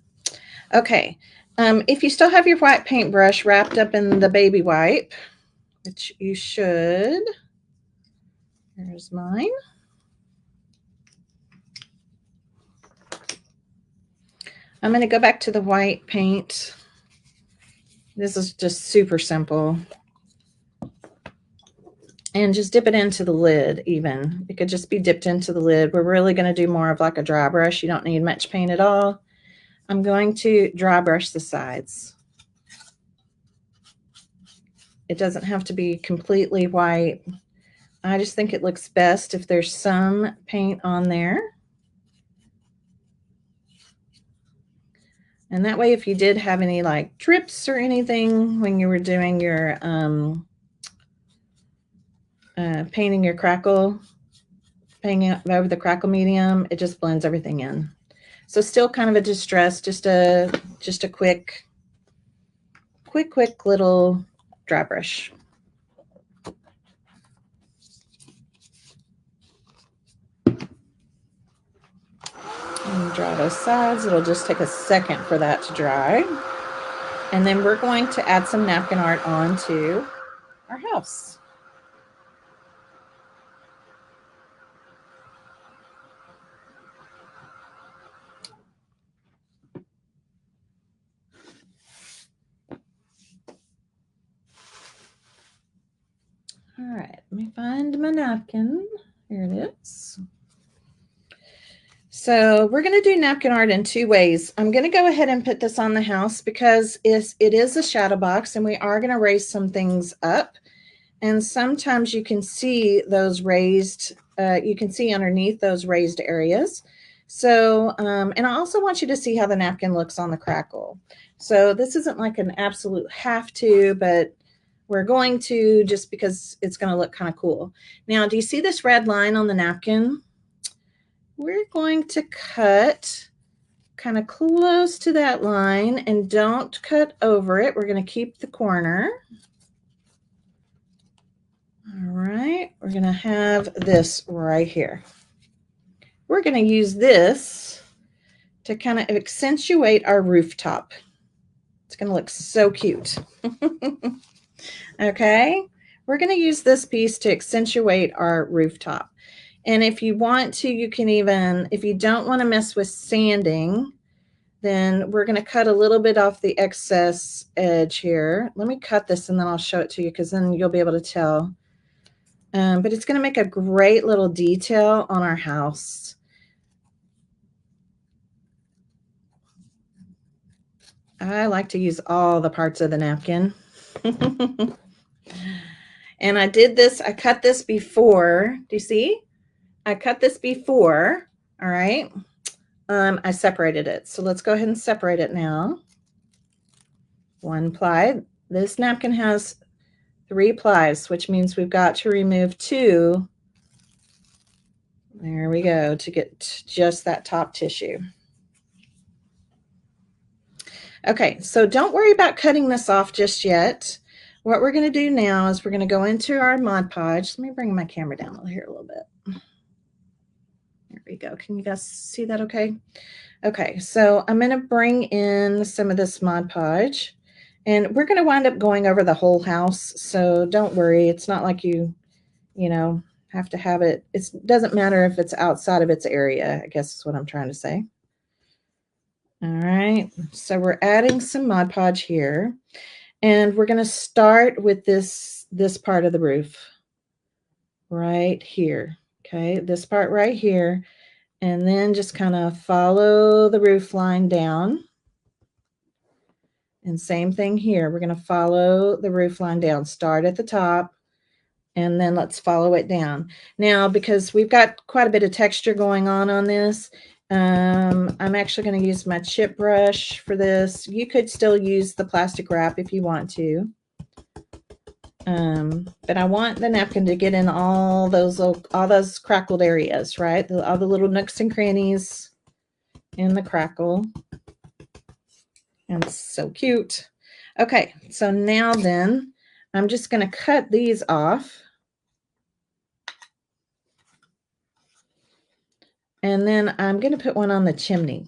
Okay. If you still have your white paintbrush wrapped up in the baby wipe, which you should, here's mine. I'm going to go back to the white paint This is just super simple. And just dip it into the lid even. It could just be dipped into the lid. We're really going to do more of like a dry brush. You don't need much paint at all. I'm going to dry brush the sides. It doesn't have to be completely white. I just think it looks best if there's some paint on there. And that way, if you did have any like drips or anything when you were doing your painting your crackle, painting over the crackle medium, it just blends everything in. So still kind of a distress, just a quick little dry brush. And dry those sides. It'll just take a second for that to dry. And then we're going to add some napkin art onto our house. All right, let me find my napkin. Here it is. So we're going to do napkin art in two ways. I'm going to go ahead and put this on the house because it is a shadow box and we are going to raise some things up. And sometimes you can see those raised, you can see underneath those raised areas. So, and I also want you to see how the napkin looks on the crackle. So this isn't like an absolute have to, but we're going to just because it's going to look kind of cool. Now, do you see this red line on the napkin? We're going to cut kind of close to that line and don't cut over it. We're going to keep the corner. All right, we're going to have this right here. We're going to use this to kind of accentuate our rooftop. It's going to look so cute. Okay, we're going to use this piece to accentuate our rooftop. And if you want to, you can even, if you don't want to mess with sanding, then we're going to cut a little bit off the excess edge here. Let me cut this and then I'll show it to you because then you'll be able to tell. But it's going to make a great little detail on our house. I like to use all the parts of the napkin. And I did this, I cut this before. Do you see? I cut this before, all right? I separated it. So let's go ahead and separate it now. One ply. This napkin has 3 plies, which means we've got to remove 2. There we go, to get just that top tissue. Okay, so don't worry about cutting this off just yet. What we're going to do now is we're going to go into our Mod Podge. Let me bring my camera down here a little bit. There we go. Can you guys see that okay? Okay, so I'm going to bring in some of this Mod Podge. And we're going to wind up going over the whole house. So don't worry. It's not like you know, have to have it. It doesn't matter if it's outside of its area, I guess is what I'm trying to say. All right, so we're adding some Mod Podge here. And we're going to start with this part of the roof right here. Okay, this part right here. And then just kind of follow the roof line down. And same thing here. We're going to follow the roof line down. Start at the top. And then let's follow it down. Now, because we've got quite a bit of texture going on this, I'm actually going to use my chip brush for this. You could still use the plastic wrap if you want to. But I want the napkin to get in all those crackled areas, right? All the little nooks and crannies in the crackle. And so cute. Okay, so now then, I'm just going to cut these off. And then I'm going to put one on the chimney.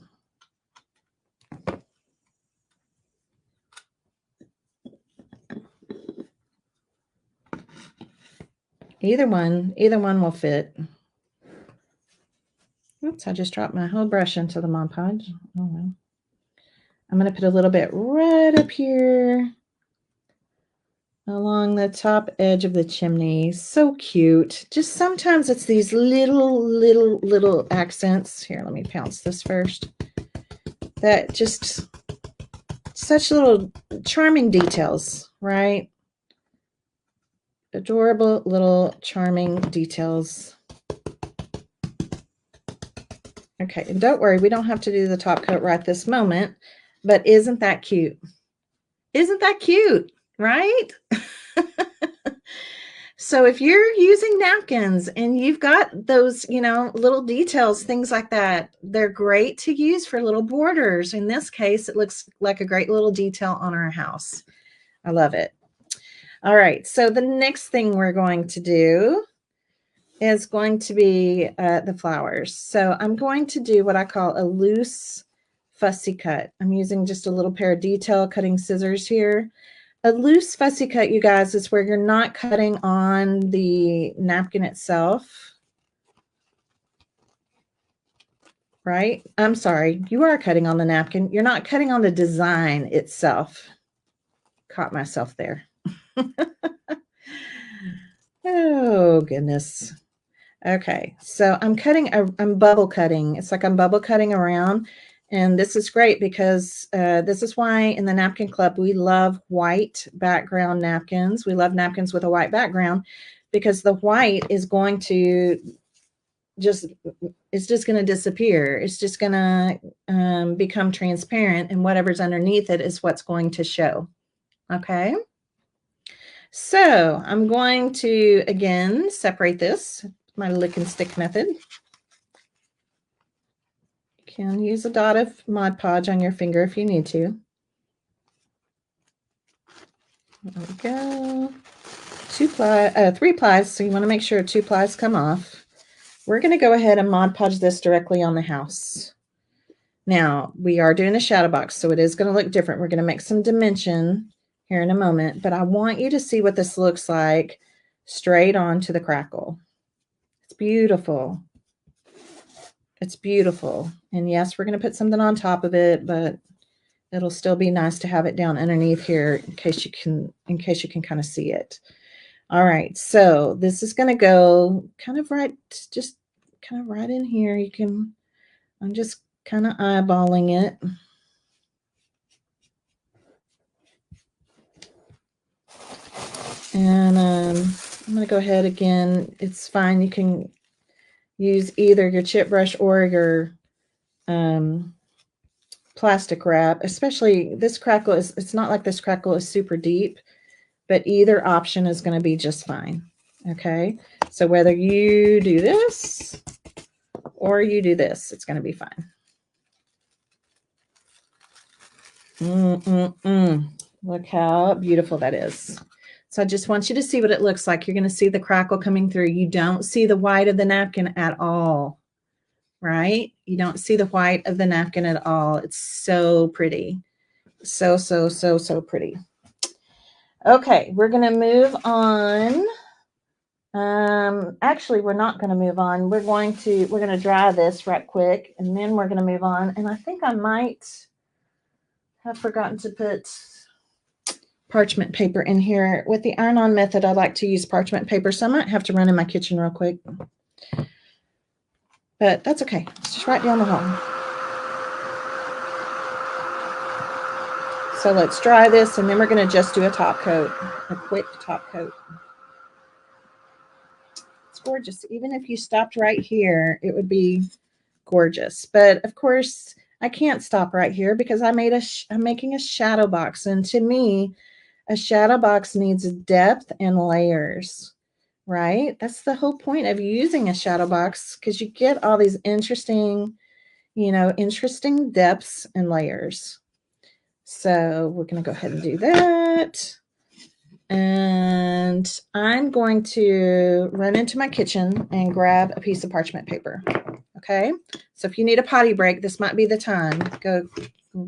Either one will fit. Oops, I just dropped my whole brush into the Mod Podge. Oh well. I'm going to put a little bit right up here. along the top edge of the chimney. So cute. Just sometimes it's these little accents. Here, let me pounce this first. That just such little charming details, right? Adorable little charming details. Okay, and don't worry, we don't have to do the top coat right this moment, but isn't that cute? Isn't that cute, right? So if you're using napkins and you've got those, you know, little details, things like that, they're great to use for little borders. In this case, it looks like a great little detail on our house. I love it. All right, so the next thing we're going to do is going to be the flowers. So I'm going to do what I call a loose fussy cut. I'm using just a little pair of detail cutting scissors here. A loose fussy cut, you guys, is where you're not cutting on the napkin itself, right? I'm sorry, you are cutting on the napkin. You're not cutting on the design itself. Caught myself there. Oh, goodness. Okay, so I'm bubble cutting. It's like I'm bubble cutting around. And this is great because this is why in the Napkin Club, we love white background napkins. We love napkins with a white background because the white is going to it's just going to disappear. It's just going to become transparent, and whatever's underneath it is what's going to show. Okay. So I'm going to, again, separate this with my lick and stick method. Can use a dot of Mod Podge on your finger if you need to. There we go. 3 plies, so you want to make sure 2 plies come off. We're going to go ahead and Mod Podge this directly on the house. Now, we are doing a shadow box, so it is going to look different. We're going to make some dimension here in a moment, but I want you to see what this looks like straight onto the crackle. It's beautiful. It's beautiful. And yes, we're going to put something on top of it, but it'll still be nice to have it down underneath here in case you can kind of see it. All right, so this is going to go kind of right in here. I'm just kind of eyeballing it. And I'm going to go ahead again. It's fine. You can use either your chip brush or your plastic wrap, especially this crackle it's not like this crackle is super deep, but either option is going to be just fine. Okay, so whether you do this or you do this, it's going to be fine. Look how beautiful that is. So I just want you to see what it looks like. You're going to see the crackle coming through. You don't see the white of the napkin at all, right? You don't see the white of the napkin at all. It's so pretty. So pretty. Okay, we're going to move on. Actually, we're not going to move on. We're going to dry this right quick, and then we're going to move on. And I think I might have forgotten to put parchment paper in here. With the iron-on method, I like to use parchment paper, so I might have to run in my kitchen real quick. But that's okay. It's just right down the hall. So let's dry this, and then we're going to just do a top coat, a quick top coat. It's gorgeous. Even if you stopped right here, it would be gorgeous. But of course, I can't stop right here because I'm making a shadow box, and to me, a shadow box needs depth and layers, right? That's the whole point of using a shadow box, because you get all these interesting depths and layers. So we're going to go ahead and do that. And I'm going to run into my kitchen and grab a piece of parchment paper. Okay, so if you need a potty break, this might be the time. Go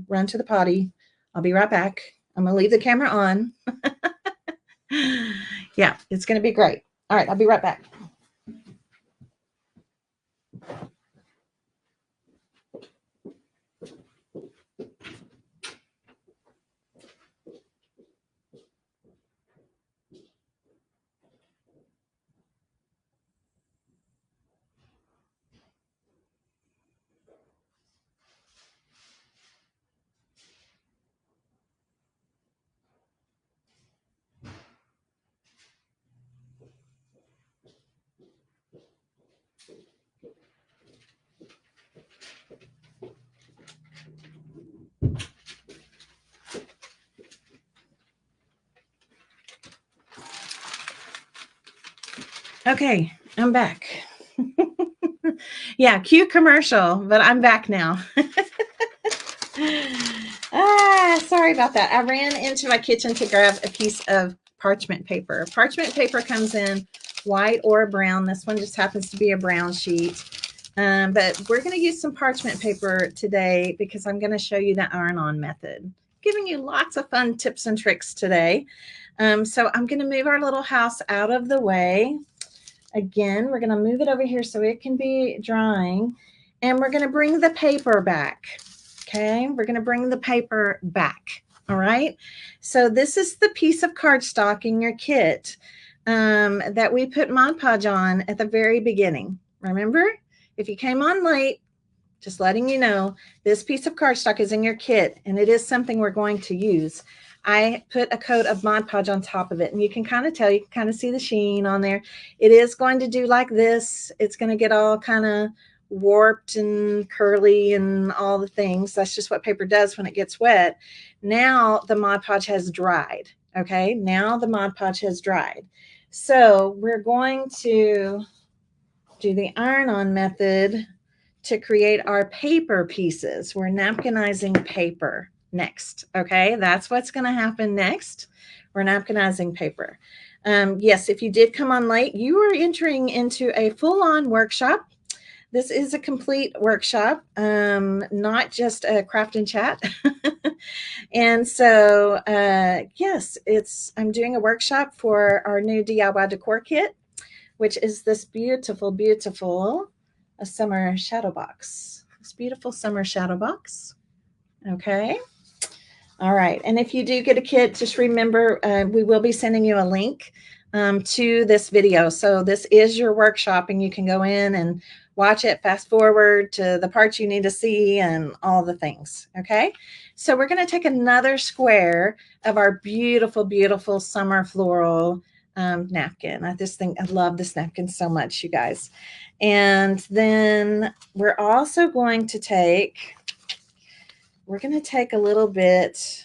run to the potty. I'll be right back. I'm going to leave the camera on. Yeah, it's going to be great. All right, I'll be right back. Okay, I'm back. Yeah, cute commercial, but I'm back now. Sorry about that. I ran into my kitchen to grab a piece of parchment paper. Parchment paper comes in white or brown. This one just happens to be a brown sheet. But we're going to use some parchment paper today because I'm going to show you the iron-on method. Giving you lots of fun tips and tricks today. So I'm going to move our little house out of the way. Again, we're going to move it over here so it can be drying. And we're going to bring the paper back. Okay, we're going to bring the paper back. All right. So this is the piece of cardstock in your kit that we put Mod Podge on at the very beginning. Remember, if you came on late, just letting you know, this piece of cardstock is in your kit and it is something we're going to use. I put a coat of Mod Podge on top of it, and you can kind of tell, you can kind of see the sheen on there. It is going to do like this. It's going to get all kind of warped and curly and all the things. That's just what paper does when it gets wet. Now the Mod Podge has dried. Okay, now the Mod Podge has dried. So we're going to do the iron-on method to create our paper pieces. We're napkinizing paper next. Okay, that's what's going to happen next. We're napkinizing paper. Yes, if you did come on late, you are entering into a full-on workshop. This is a complete workshop, not just a craft and chat. And so, yes, I'm doing a workshop for our new DIY decor kit, which is this beautiful, beautiful a summer shadow box. This beautiful summer shadow box. Okay. All right. And if you do get a kit, just remember we will be sending you a link to this video. So this is your workshop, and you can go in and watch it, fast forward to the parts you need to see and all the things. Okay. So we're going to take another square of our beautiful, beautiful summer floral napkin. I love this napkin so much, you guys. And then we're also going to take a little bit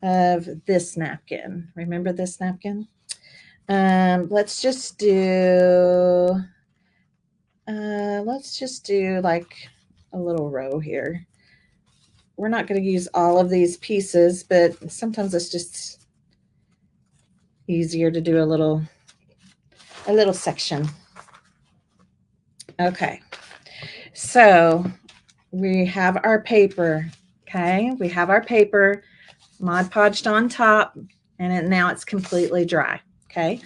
of this napkin. Remember this napkin? Let's just do like a little row here. We're not going to use all of these pieces, but sometimes it's just easier to do a little section. Okay, so we have our paper. Okay, we have our paper Mod Podged on top, and now it's completely dry. Okay,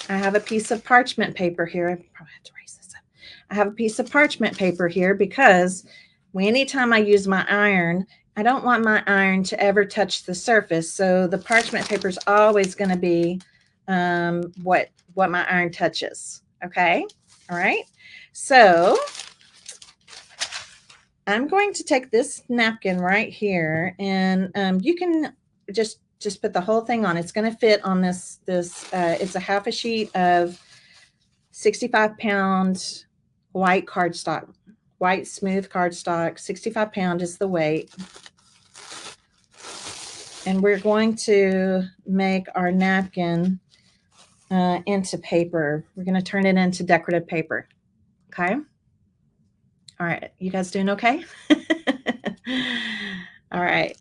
I have a piece of parchment paper here. I probably have to raise this up. I have a piece of parchment paper here because anytime I use my iron, I don't want my iron to ever touch the surface. So the parchment paper is always going to be what my iron touches. Okay, all right. So I'm going to take this napkin right here, and you can just put the whole thing on. It's going to fit on this. It's a half a sheet of 65-pound white cardstock, white smooth cardstock. 65-pound is the weight. And we're going to make our napkin into paper. We're going to turn it into decorative paper. Okay. All right. You guys doing okay? All right.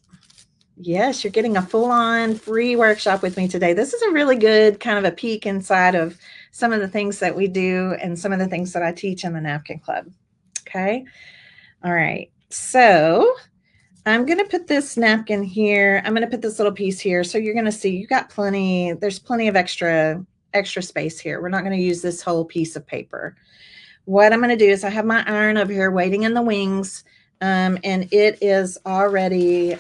Yes, you're getting a full-on free workshop with me today. This is a really good kind of a peek inside of some of the things that we do and some of the things that I teach in the Napkin Club. Okay. All right. So I'm going to put this napkin here. I'm going to put this little piece here. So you're going to see you got plenty. There's plenty of extra space here. We're not going to use this whole piece of paper. What I'm going to do is I have my iron over here waiting in the wings, and it is already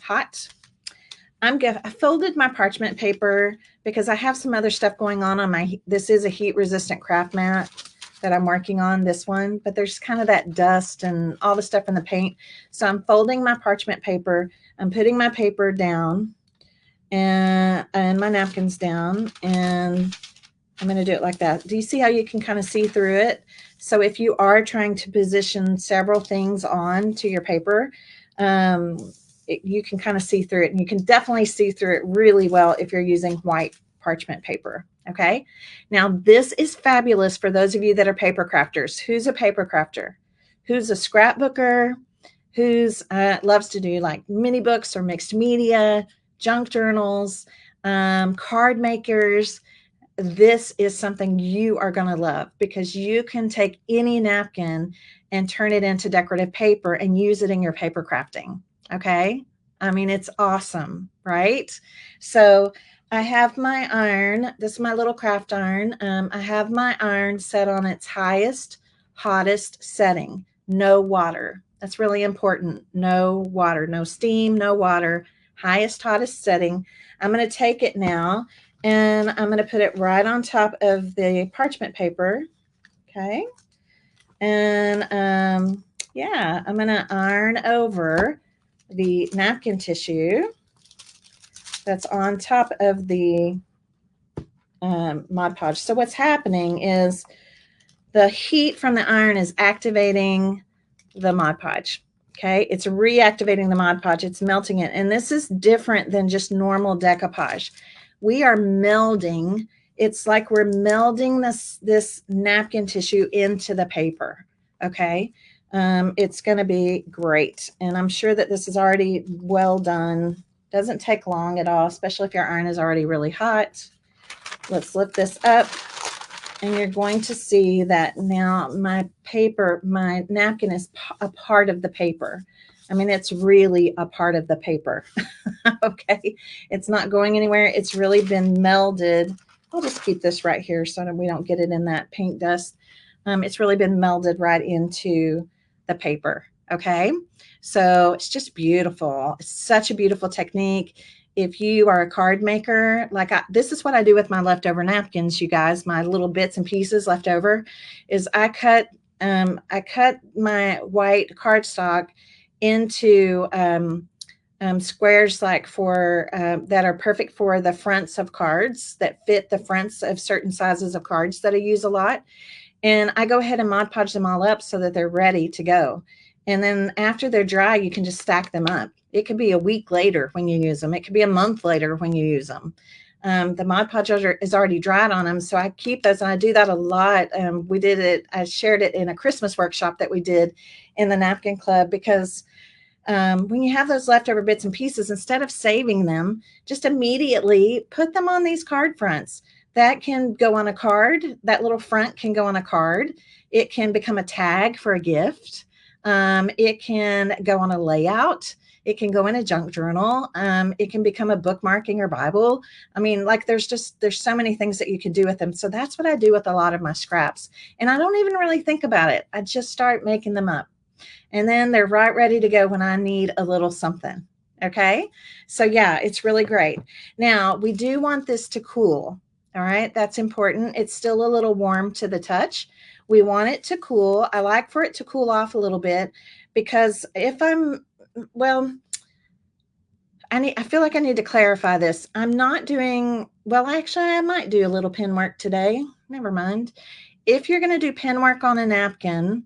hot. I folded my parchment paper because I have some other stuff going on my, this is a heat resistant craft mat that I'm working on, this one, but there's kind of that dust and all the stuff in the paint. So I'm folding my parchment paper. I'm putting my paper down and my napkins down, and I'm going to do it like that. Do you see how you can kind of see through it? So if you are trying to position several things on to your paper, you can kind of see through it, and you can definitely see through it really well if you're using white parchment paper. Okay. Now this is fabulous for those of you that are paper crafters. Who's a paper crafter? Who's a scrapbooker? Who's loves to do like mini books or mixed media, junk journals, card makers? This is something you are going to love because you can take any napkin and turn it into decorative paper and use it in your paper crafting. Okay. I mean, it's awesome, right? So I have my iron. This is my little craft iron. I have my iron set on its highest, hottest setting. No water. That's really important. No water, no steam, no water. Highest, hottest setting. I'm going to take it now and I'm going to put it right on top of the parchment paper. Okay. And yeah, I'm going to iron over the napkin tissue that's on top of the Mod Podge. So what's happening is the heat from the iron is activating the Mod Podge. Okay, it's reactivating the Mod Podge. It's melting it. And this is different than just normal decoupage. We are melding. It's like we're melding this napkin tissue into the paper. Okay, it's going to be great. And I'm sure that this is already well done. Doesn't take long at all, especially if your iron is already really hot. Let's lift this up. And you're going to see that now my paper, my napkin is a part of the paper. I mean, it's really a part of the paper. Okay. It's not going anywhere. It's really been melded. I'll just keep this right here so that we don't get it in that paint dust. It's really been melded right into the paper. Okay. So it's just beautiful. It's such a beautiful technique. If you are a card maker, like this is what I do with my leftover napkins, you guys, my little bits and pieces left over is I cut my white cardstock into squares like for that are perfect for the fronts of cards that fit the fronts of certain sizes of cards that I use a lot. And I go ahead and Mod Podge them all up so that they're ready to go. And then after they're dry, you can just stack them up. It could be a week later when you use them. It could be a month later when you use them. The Mod Podge is already dried on them, so I keep those, and I do that a lot. We did it. I shared it in a Christmas workshop that we did in the Napkin Club because when you have those leftover bits and pieces, instead of saving them, just immediately put them on these card fronts. That can go on a card. That little front can go on a card. It can become a tag for a gift. It can go on a layout. It can go in a junk journal. It can become a bookmarking or Bible. I mean, like there's so many things that you can do with them. So that's what I do with a lot of my scraps. And I don't even really think about it. I just start making them up. And then they're right ready to go when I need a little something. Okay. So yeah, it's really great. Now we do want this to cool. All right. That's important. It's still a little warm to the touch. We want it to cool. I like for it to cool off a little bit because well, I feel like I need to clarify this. I'm not doing, well, actually I might do a little pen work today. Never mind. If you're going to do pen work on a napkin,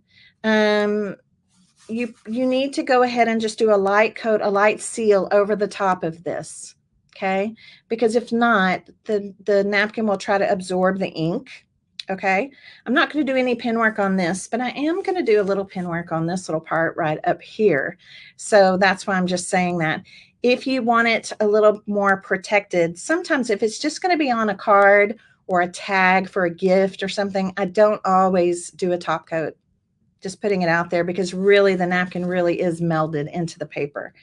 you need to go ahead and just do a light coat, a light seal over the top of this. Okay. Because if not, the napkin will try to absorb the ink. Okay. I'm not going to do any pen work on this, but I am going to do a little pen work on this little part right up here. So that's why I'm just saying that. If you want it a little more protected, sometimes if it's just going to be on a card or a tag for a gift or something, I don't always do a top coat. Just putting it out there because really the napkin really is melded into the paper.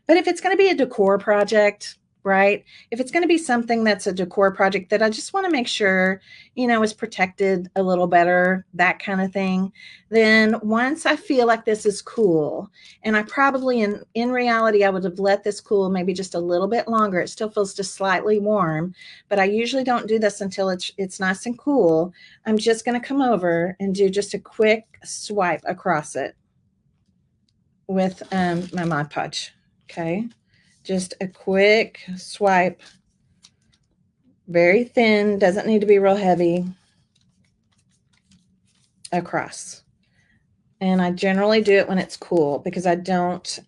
But if it's going to be a decor project, right? If it's going to be something that's a decor project that I just want to make sure, is protected a little better, that kind of thing, then once I feel like this is cool, and I probably in reality, I would have let this cool maybe just a little bit longer. It still feels just slightly warm, but I usually don't do this until it's nice and cool. I'm just going to come over and do just a quick swipe across it with my Mod Podge. Okay. Just a quick swipe, very thin, doesn't need to be real heavy, across. And I generally do it when it's cool because I don't,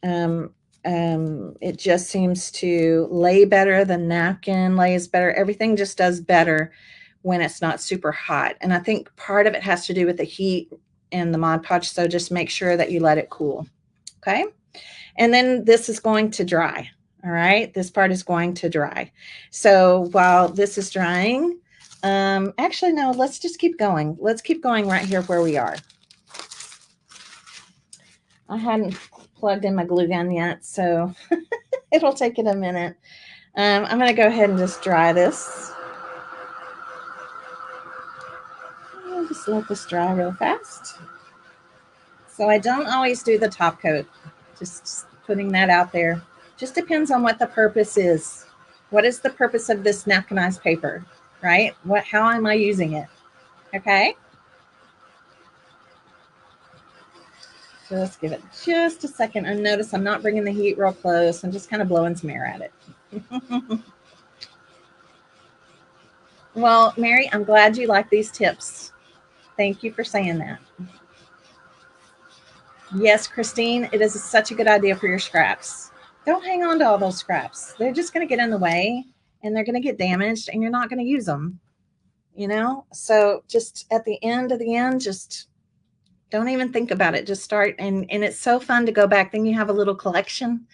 it just seems to lay better. The napkin lays better. Everything just does better when it's not super hot. And I think part of it has to do with the heat and the Mod Podge. So just make sure that you let it cool. Okay. And then this is going to dry. All right. This part is going to dry. So while this is drying, actually, no, let's just keep going. Let's keep going right here where we are. I hadn't plugged in my glue gun yet, so it'll take it a minute. I'm going to go ahead and just dry this. I'll just let this dry real fast. So I don't always do the top coat, just putting that out there. Just depends on what the purpose is. What is the purpose of this napkinized paper, right? How am I using it? Okay. Just give it just a second. And notice I'm not bringing the heat real close. I'm just kind of blowing some air at it. Well, Mary, I'm glad you like these tips. Thank you for saying that. Yes, Christine, it is such a good idea for your scraps. Don't hang on to all those scraps. They're just going to get in the way and they're going to get damaged and you're not going to use them, you know? So just at the end of the end, just don't even think about it. Just start. And it's so fun to go back. Then you have a little collection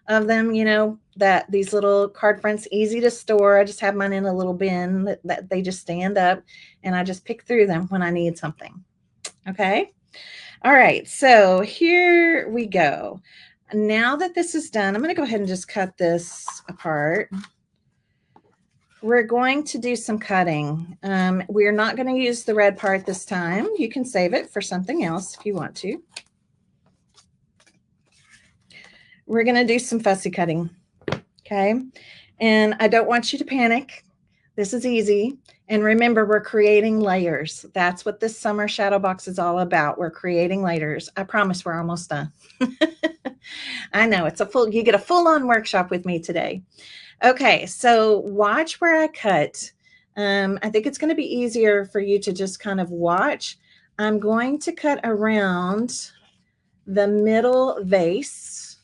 of them, you know, that these little card fronts, easy to store. I just have mine in a little bin that they just stand up and I just pick through them when I need something. Okay. All right. So here we go. Now that this is done, I'm going to go ahead and just cut this apart. We're going to do some cutting. We're not going to use the red part this time. You can save it for something else if you want to. We're going to do some fussy cutting. Okay. And I don't want you to panic. This is easy. And remember, we're creating layers. That's what this summer shadow box is all about. We're creating layers. I promise we're almost done. I know it's you get a full-on workshop with me today. Okay, so watch where I cut. I think it's going to be easier for you to just kind of watch. I'm going to cut around the middle vase.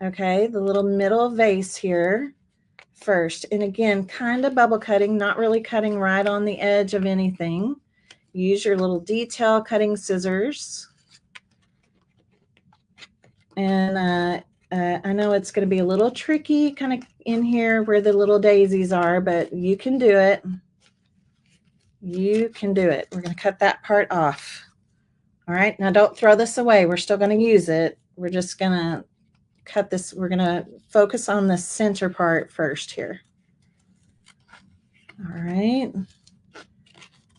Okay, the little middle vase here first. And again, kind of bubble cutting, not really cutting right on the edge of anything. Use your little detail cutting scissors. And I know it's going to be a little tricky kind of in here where the little daisies are, but you can do it. You can do it. We're going to cut that part off. All right. Now don't throw this away. We're still going to use it. We're just going to cut this. We're going to focus on the center part first here. All right.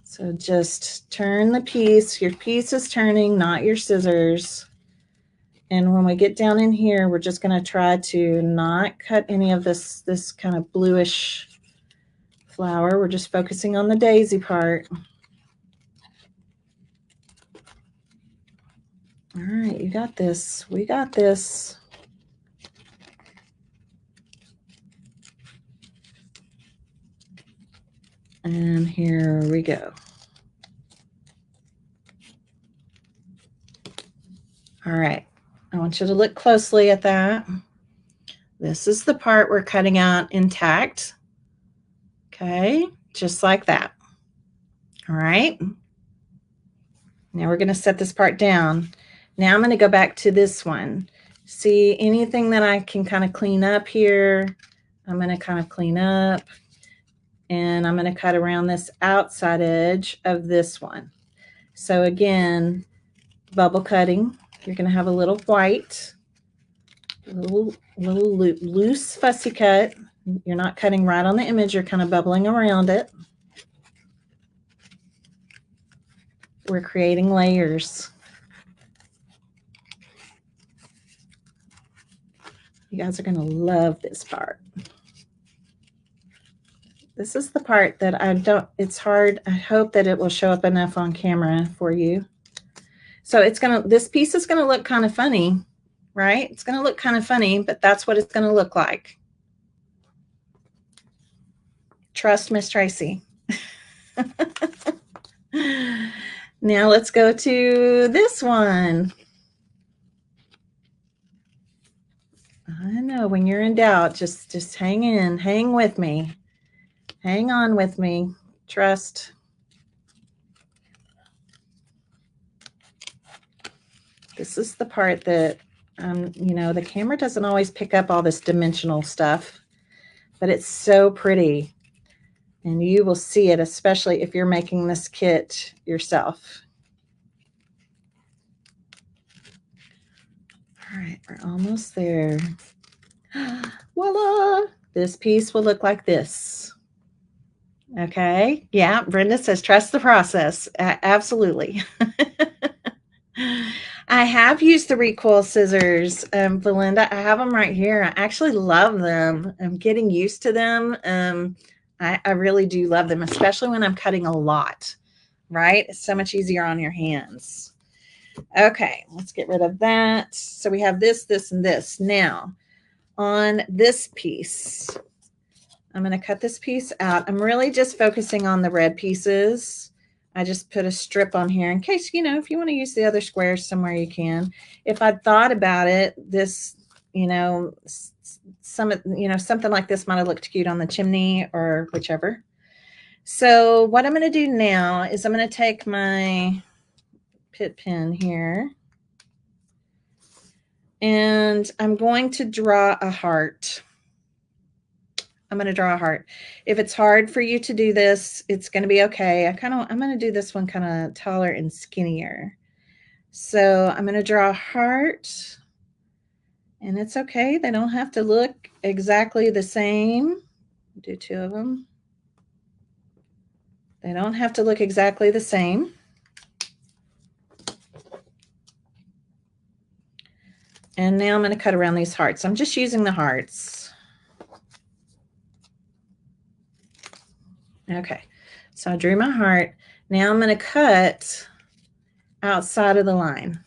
So just turn the piece. Your piece is turning, not your scissors. And when we get down in here, we're just going to try to not cut any of this kind of bluish flower. We're just focusing on the daisy part. All right, you got this. We got this. And here we go. All right, I want you to look closely at that. This is the part we're cutting out intact. Okay, just like that. All right. Now we're going to set this part down. Now I'm going to go back to this one. See anything that I can kind of clean up here? I'm going to kind of clean up. And I'm going to cut around this outside edge of this one. So again, bubble cutting. You're going to have a little white, little loose fussy cut. You're not cutting right on the image. You're kind of bubbling around it. We're creating layers. You guys are going to love this part. This is the part that it's hard. I hope that it will show up enough on camera for you. So this piece is going to look kind of funny, right? It's going to look kind of funny, but that's what it's going to look like. Trust Miss Tracy. Now let's go to this one. I know when you're in doubt, just hang with me. Hang on with me. Trust. This is the part that, you know, the camera doesn't always pick up all this dimensional stuff, but it's so pretty. And you will see it, especially if you're making this kit yourself. All right, we're almost there. Voila! This piece will look like this. Okay. Yeah, Brenda says, trust the process. Absolutely. I have used the recoil scissors, Belinda. I have them right here. I actually love them. I'm getting used to them. I really do love them, especially when I'm cutting a lot, right? It's so much easier on your hands. Okay, let's get rid of that. So we have this, this, and this. Now, on this piece, I'm going to cut this piece out. I'm really just focusing on the red pieces. I just put a strip on here in case, you know, if you want to use the other squares somewhere you can. If I thought about it, this, you know, something like this might have looked cute on the chimney or whichever. So what I'm going to do now is I'm going to take my pit pen here and I'm going to draw a heart. I'm going to draw a heart. If it's hard for you to do this, it's going to be okay. I'm going to do this one kind of taller and skinnier. So I'm going to draw a heart, and it's okay. They don't have to look exactly the same. Do two of them. They don't have to look exactly the same. And now I'm going to cut around these hearts. I'm just using the hearts. Okay, so I drew my heart. Now I'm going to cut outside of the line.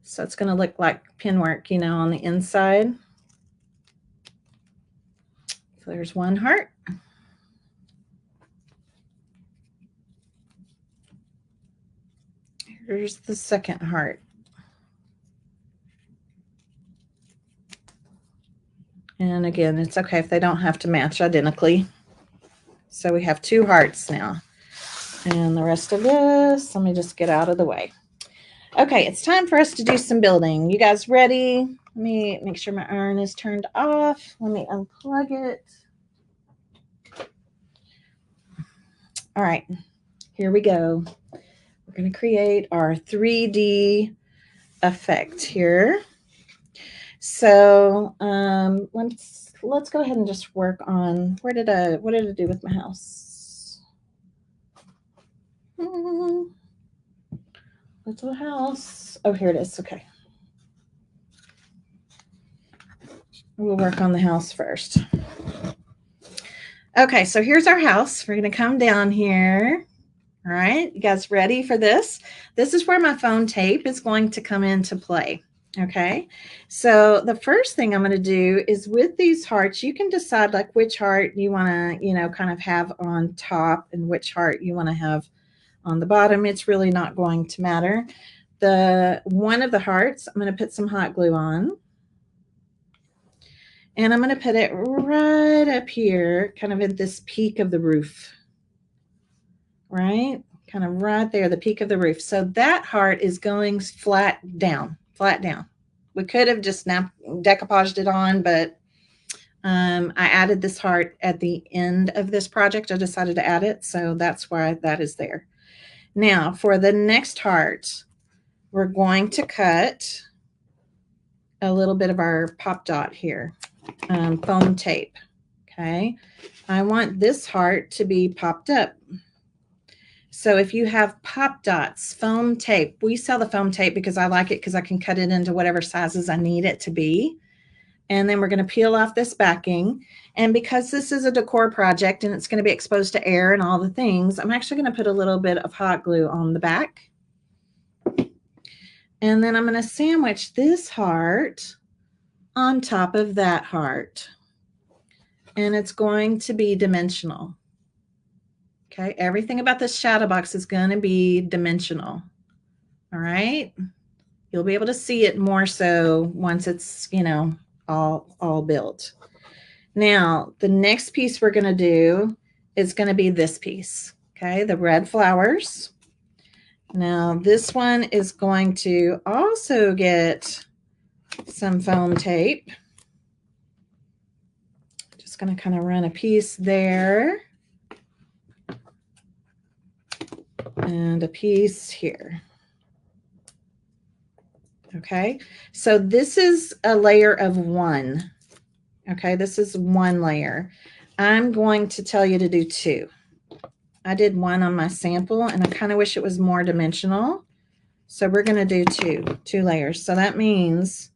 So it's going to look like pin work, you know, on the inside. So there's one heart. Here's the second heart. And again, it's okay if they don't have to match identically. So we have two hearts now. And the rest of this, let me just get out of the way. Okay, it's time for us to do some building. You guys ready? Let me make sure my iron is turned off. Let me unplug it. All right, here we go. We're going to create our 3D effect here. So let's go ahead and just work on what did I do with my house? Little house. Oh, here it is. Okay. We'll work on the house first. Okay, so here's our house. We're going to come down here. All right, you guys ready for this? This is where my foam tape is going to come into play. Okay, so the first thing I'm going to do is with these hearts, you can decide like which heart you want to, you know, kind of have on top and which heart you want to have on the bottom. It's really not going to matter. One of the hearts, I'm going to put some hot glue on. And I'm going to put it right up here, kind of at this peak of the roof. Right? Kind of right there, the peak of the roof. So that heart is going flat down, flat down. We could have just decoupaged it on, but I added this heart at the end of this project. I decided to add it, so that's why that is there. Now, for the next heart, we're going to cut a little bit of our pop dot here, foam tape. Okay, I want this heart to be popped up. So if you have pop dots, foam tape, we sell the foam tape because I like it because I can cut it into whatever sizes I need it to be. And then we're going to peel off this backing. And because this is a decor project and it's going to be exposed to air and all the things, I'm actually going to put a little bit of hot glue on the back. And then I'm going to sandwich this heart on top of that heart. And it's going to be dimensional. Okay, everything about this shadow box is going to be dimensional. All right, you'll be able to see it more so once it's, you know, all built. Now, the next piece we're going to do is going to be this piece. Okay, the red flowers. Now this one is going to also get some foam tape. Just going to kind of run a piece there and a piece here. Okay, so this is a layer of one. Okay, this is one layer. I'm going to tell you to do two. I did one on my sample and I kind of wish it was more dimensional. So we're going to do two layers. So that means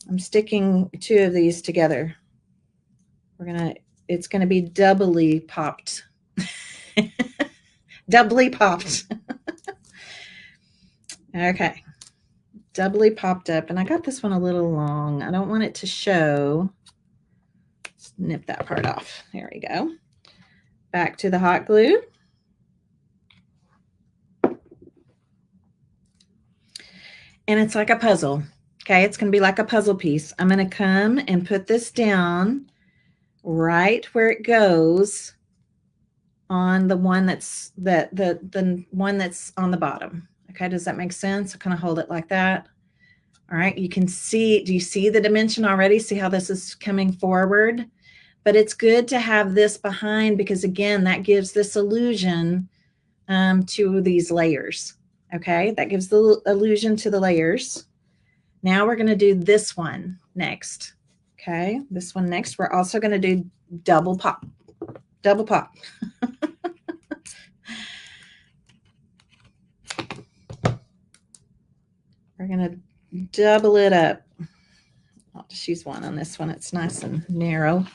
I'm sticking two of these together. It's going to be doubly popped. Doubly popped. Okay. Doubly popped up. And I got this one a little long. I don't want it to show. Let's nip that part off. There we go. Back to the hot glue. And it's like a puzzle. Okay, it's going to be like a puzzle piece. I'm going to come and put this down right where it goes on the one that's the one that's on the bottom. Okay, does that make sense? I kind of hold it like that. All right, you can see, do you see the dimension already? See how this is coming forward? But it's good to have this behind because again, that gives this illusion to these layers. Okay, that gives the illusion to the layers. Now we're going to do this one next. Okay, this one next. We're also going to do double pop. Double pop. We're going to double it up. I'll just use one on this one. It's nice and narrow.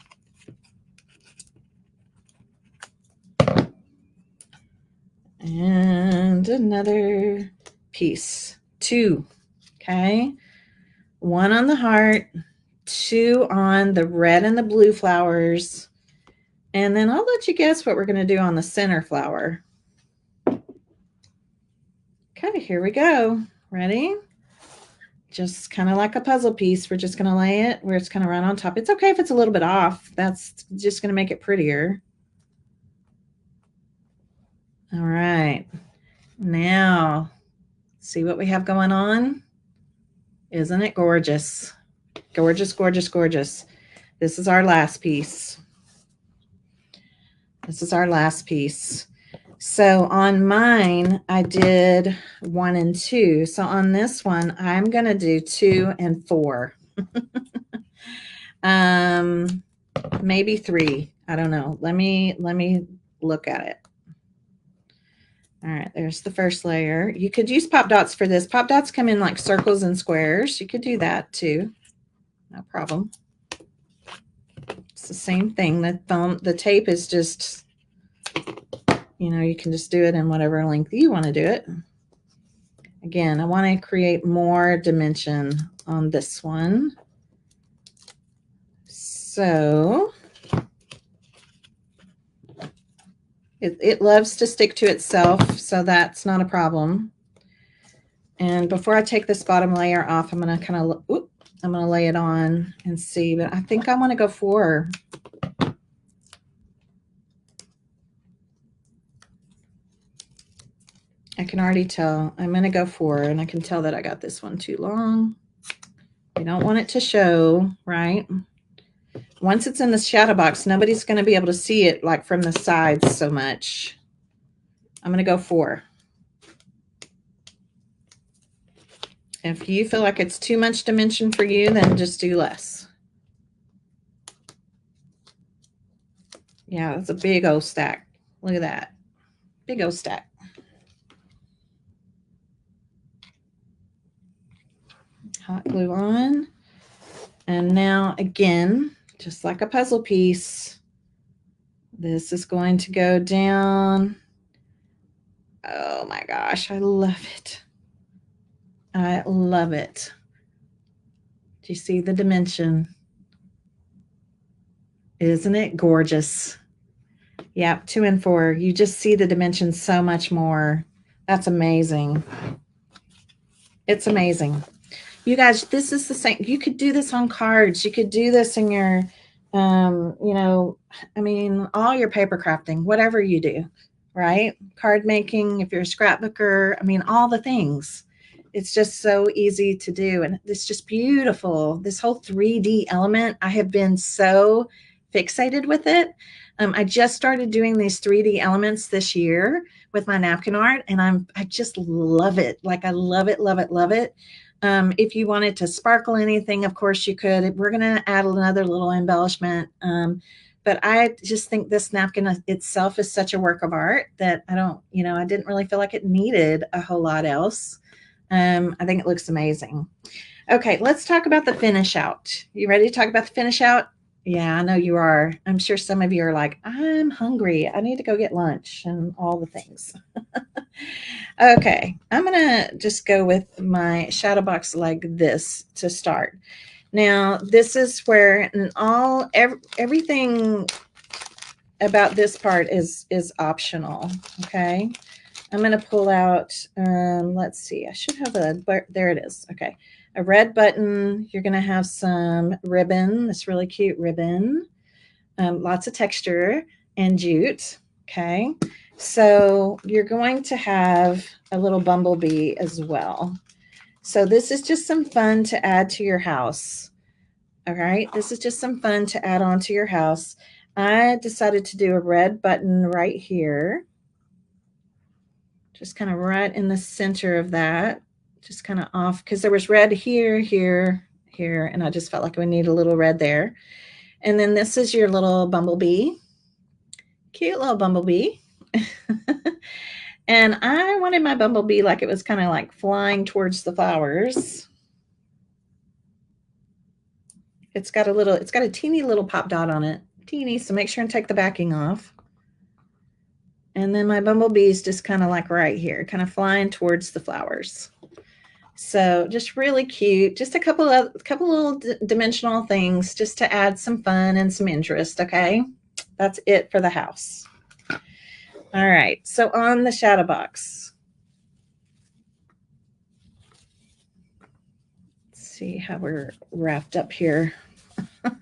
And another piece. Two. Okay. One on the heart, two on the red and the blue flowers. And then I'll let you guess what we're going to do on the center flower. Okay, here we go. Ready? Just kind of like a puzzle piece. We're just going to lay it where it's going to run on top. It's okay if it's a little bit off. That's just going to make it prettier. All right. Now, see what we have going on? Isn't it gorgeous? Gorgeous, gorgeous, gorgeous. This is our last piece. This is our last piece. So on mine, I did 1 and 2. So on this one, I'm going to do 2 and 4. Maybe 3. I don't know. Let me look at it. All right, there's the first layer. You could use pop dots for this. Pop dots come in like circles and squares. You could do that too. No problem. It's the same thing. The tape is just, you know, you can just do it in whatever length you want to do it. Again, I want to create more dimension on this one. So it loves to stick to itself, so that's not a problem. And before I take this bottom layer off, I'm going to kind of, I'm going to lay it on and see, but I think I want to go 4. I can already tell. I'm going to go 4, and I can tell that I got this one too long. You don't want it to show, right? Once it's in the shadow box, nobody's going to be able to see it like from the sides so much. I'm going to go 4. If you feel like it's too much dimension for you, then just do less. Yeah, that's a big old stack. Look at that. Big old stack. Hot glue on. And now again, just like a puzzle piece, this is going to go down. Oh my gosh, I love it. I love it. Do you see the dimension? Isn't it gorgeous? Yeah, 2 and 4. You just see the dimension so much more. That's amazing. It's amazing. You guys, this is the same. You could do this on cards. You could do this in your You know, I mean, all your paper crafting, whatever you do, right? Card making, if you're a scrapbooker, I mean, all the things. It's just so easy to do. And it's just beautiful. This whole 3D element, I have been so fixated with it. I just started doing these 3D elements this year with my napkin art, and I just love it. Like I love it, love it, love it. If you wanted to sparkle anything, of course you could. We're going to add another little embellishment. But I just think this napkin itself is such a work of art that I don't, you know, I didn't really feel like it needed a whole lot else. I think it looks amazing. Okay, let's talk about the finish out. You ready to talk about the finish out? Yeah, I know you are. I'm sure some of you are like, I'm hungry. I need to go get lunch and all the things. Okay, I'm gonna just go with my shadow box like this to start. Now, this is where everything about this part is optional. Okay, I'm gonna pull out. Let's see. I should have there it is. Okay, a red button. You're gonna have some ribbon. This really cute ribbon. Lots of texture and jute. Okay, so you're going to have a little bumblebee as well. So this is just some fun to add to your house. All right, this is just some fun to add on to your house. I decided to do a red button right here. Just kind of right in the center of that. Just kind of off, because there was red here, here, here, and I just felt like we need a little red there. And then this is your little bumblebee. Cute little bumblebee. And I wanted my bumblebee like it was kind of like flying towards the flowers. It's got a teeny little pop dot on it. Teeny, so make sure and take the backing off. And then my bumblebee is just kind of like right here, kind of flying towards the flowers. So just really cute. Just a couple little dimensional things just to add some fun and some interest, okay? That's it for the house. All right, so on the shadow box. Let's see how we're wrapped up here. You're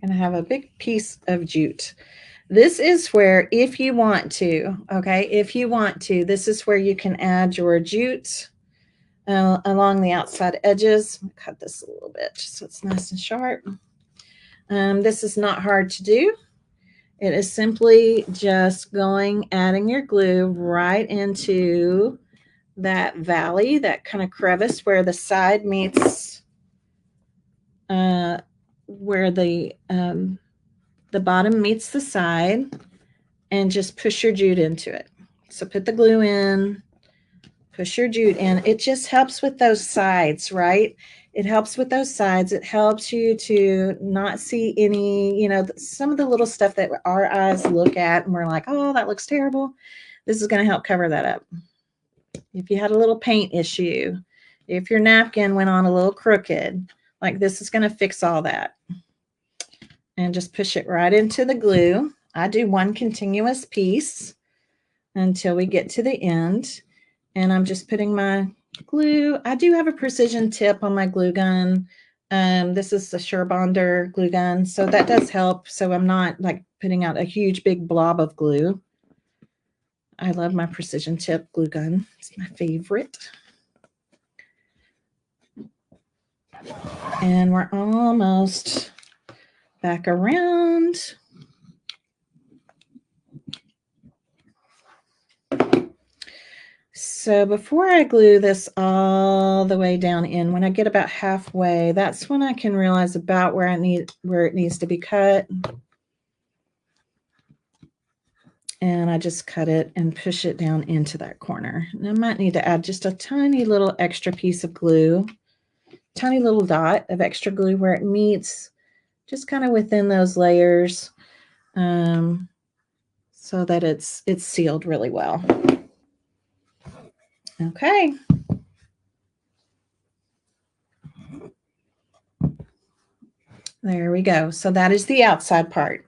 gonna have a big piece of jute. This is where, if you want to, okay, if you want to, this is where you can add your jute along the outside edges. Cut this a little bit so it's nice and sharp. This is not hard to do. It is simply just adding your glue right into that valley, that kind of crevice where the side meets, where the bottom meets the side, and just push your jute into it. So put the glue in, push your jute in. It just helps with those sides, right? It helps with those sides. It helps you to not see any, you know, some of the little stuff that our eyes look at and we're like, oh, that looks terrible. This is going to help cover that up. If you had a little paint issue, if your napkin went on a little crooked, like this is going to fix all that. And just push it right into the glue. I do one continuous piece until we get to the end. And I'm just putting my glue. I do have a precision tip on my glue gun. This is a Surebonder glue gun, so that does help. So I'm not like putting out a huge big blob of glue. I love my precision tip glue gun. It's my favorite. And we're almost back around. So before I glue this all the way down in, when I get about halfway, that's when I can realize about where it needs to be cut. And I just cut it and push it down into that corner. And I might need to add just a tiny little extra piece of glue, tiny little dot of extra glue where it meets, just kind of within those layers, so that it's sealed really well. Okay. There we go. So that is the outside part.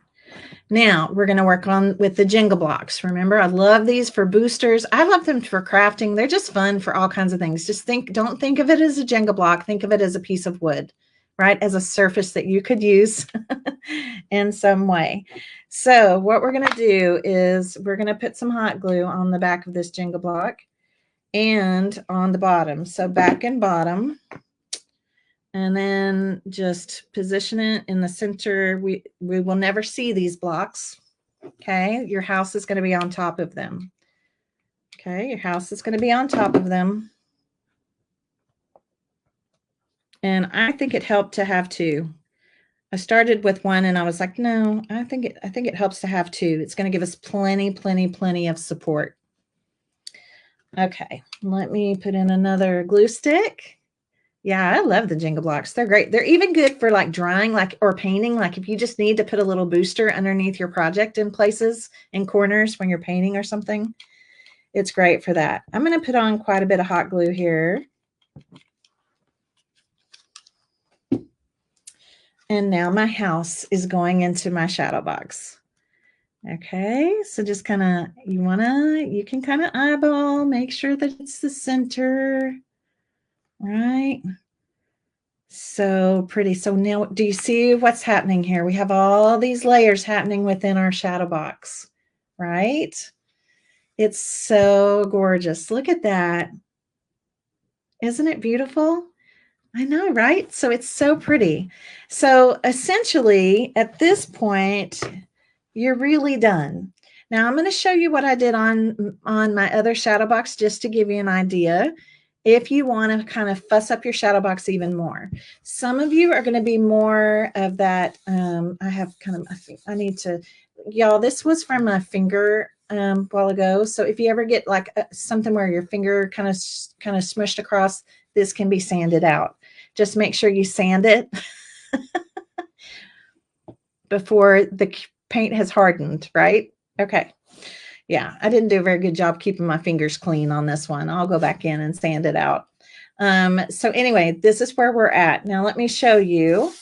Now we're going to work on with the Jenga blocks. Remember, I love these for boosters. I love them for crafting. They're just fun for all kinds of things. Just don't think of it as a Jenga block. Think of it as a piece of wood, right? As a surface that you could use in some way. So what we're going to do is we're going to put some hot glue on the back of this Jenga block and on the bottom. So back and bottom. And then just position it in the center. We will never see these blocks. Okay, your house is going to be on top of them. Okay, your house is going to be on top of them. And I think it helped to have two. I started with one and I was like, no, I think it helps to have two. It's going to give us plenty of support. Okay, let me put in another glue stick. Yeah, I love the Jenga blocks. They're great. They're even good for like drawing, like, or painting. Like if you just need to put a little booster underneath your project in places, in corners when you're painting or something. It's great for that. I'm going to put on quite a bit of hot glue here. And now my house is going into my shadow box. Okay, so just kind of, you can kind of eyeball, make sure that it's the center, right? So pretty. So now, do you see what's happening here? We have all these layers happening within our shadow box, right? It's so gorgeous. Look at that. Isn't it beautiful? I know, right? So it's so pretty. So essentially, at this point, you're really done. Now I'm going to show you what I did on my other shadow box just to give you an idea. If you want to kind of fuss up your shadow box even more. Some of you are going to be more of that. I have kind of, I need to, y'all, this was from my finger a while ago. So if you ever get like something where your finger kind of smushed across, this can be sanded out. Just make sure you sand it before the paint has hardened, right? Okay. Yeah, I didn't do a very good job keeping my fingers clean on this one. I'll go back in and sand it out. So anyway, this is where we're at. Now let me show you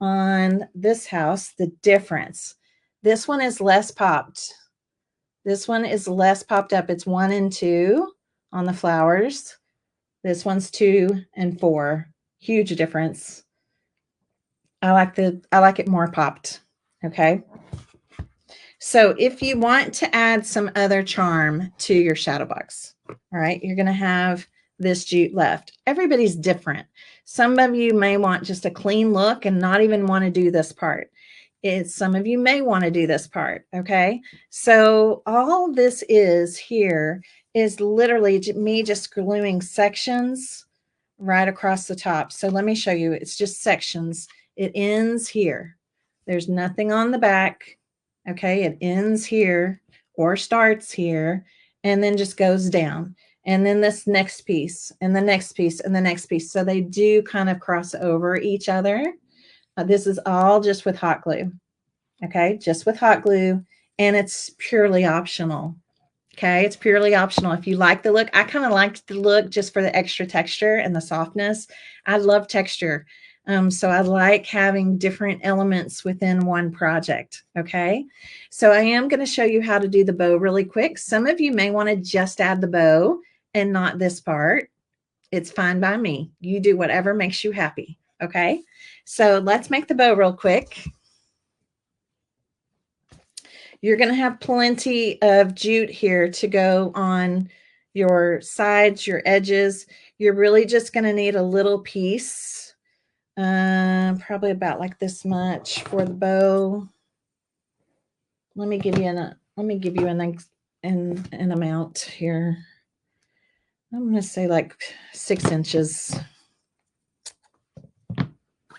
on this house the difference. This one is less popped. This one is less popped up. It's 1 and 2 on the flowers. This one's 2 and 4. Huge difference. I like it more popped. Okay. So if you want to add some other charm to your shadow box, all right, you're going to have this jute left. Everybody's different. Some of you may want just a clean look and not even want to do this part. Some of you may want to do this part. Okay. So all this is here is literally me just gluing sections right across the top. So let me show you. It's just sections. It ends here. There's nothing on the back. Okay, it ends here or starts here and then just goes down. And then this next piece and the next piece and the next piece. So they do kind of cross over each other. This is all just with hot glue. Okay, just with hot glue. And it's purely optional. Okay, it's purely optional. If you like the look, I kind of liked the look just for the extra texture and the softness. I love texture. So I like having different elements within one project. Okay, so I am going to show you how to do the bow really quick. Some of you may want to just add the bow and not this part. It's fine by me. You do whatever makes you happy. Okay, so let's make the bow real quick. You're going to have plenty of jute here to go on your sides, your edges. You're really just going to need a little piece, probably about like this much for the bow. Let me give you an amount here. I'm going to say like 6 inches.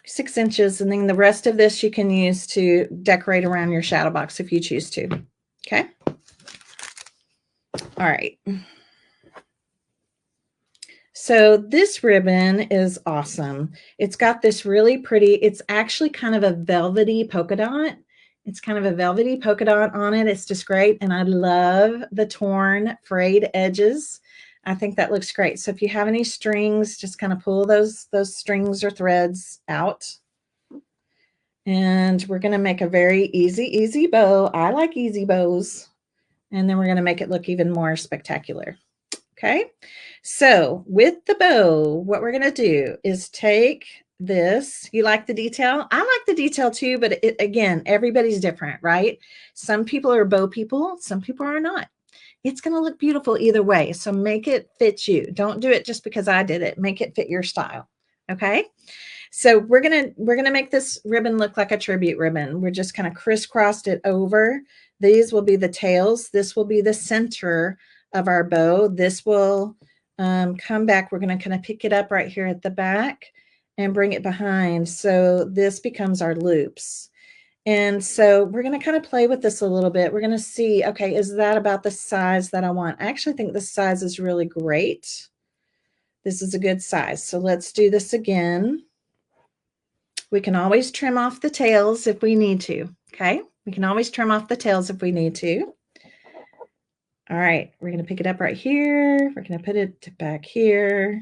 6 inches, and then the rest of this you can use to decorate around your shadow box if you choose to. Okay. All right. So this ribbon is awesome. It's got this really pretty, it's actually kind of a velvety polka dot. It's kind of a velvety polka dot on it. It's just great. And I love the torn frayed edges. I think that looks great. So if you have any strings, just kind of pull those strings or threads out. And we're going to make a very easy bow. I like easy bows. And then we're going to make it look even more spectacular. Okay. So with the bow, what we're going to do is take this. You like the detail? I like the detail too, but again, everybody's different, right? Some people are bow people. Some people are not. It's going to look beautiful either way. So make it fit you. Don't do it just because I did it. Make it fit your style. Okay. So we're gonna make this ribbon look like a tribute ribbon. We're just kind of crisscrossed it over. These will be the tails. This will be the center of our bow. This will come back. We're gonna kind of pick it up right here at the back and bring it behind. So this becomes our loops. And so we're going to kind of play with this a little bit. We're going to see, okay, is that about the size that I want? I actually think this size is really great. This is a good size. So let's do this again. We can always trim off the tails if we need to, okay? We can always trim off the tails if we need to. All right, we're going to pick it up right here. We're going to put it back here.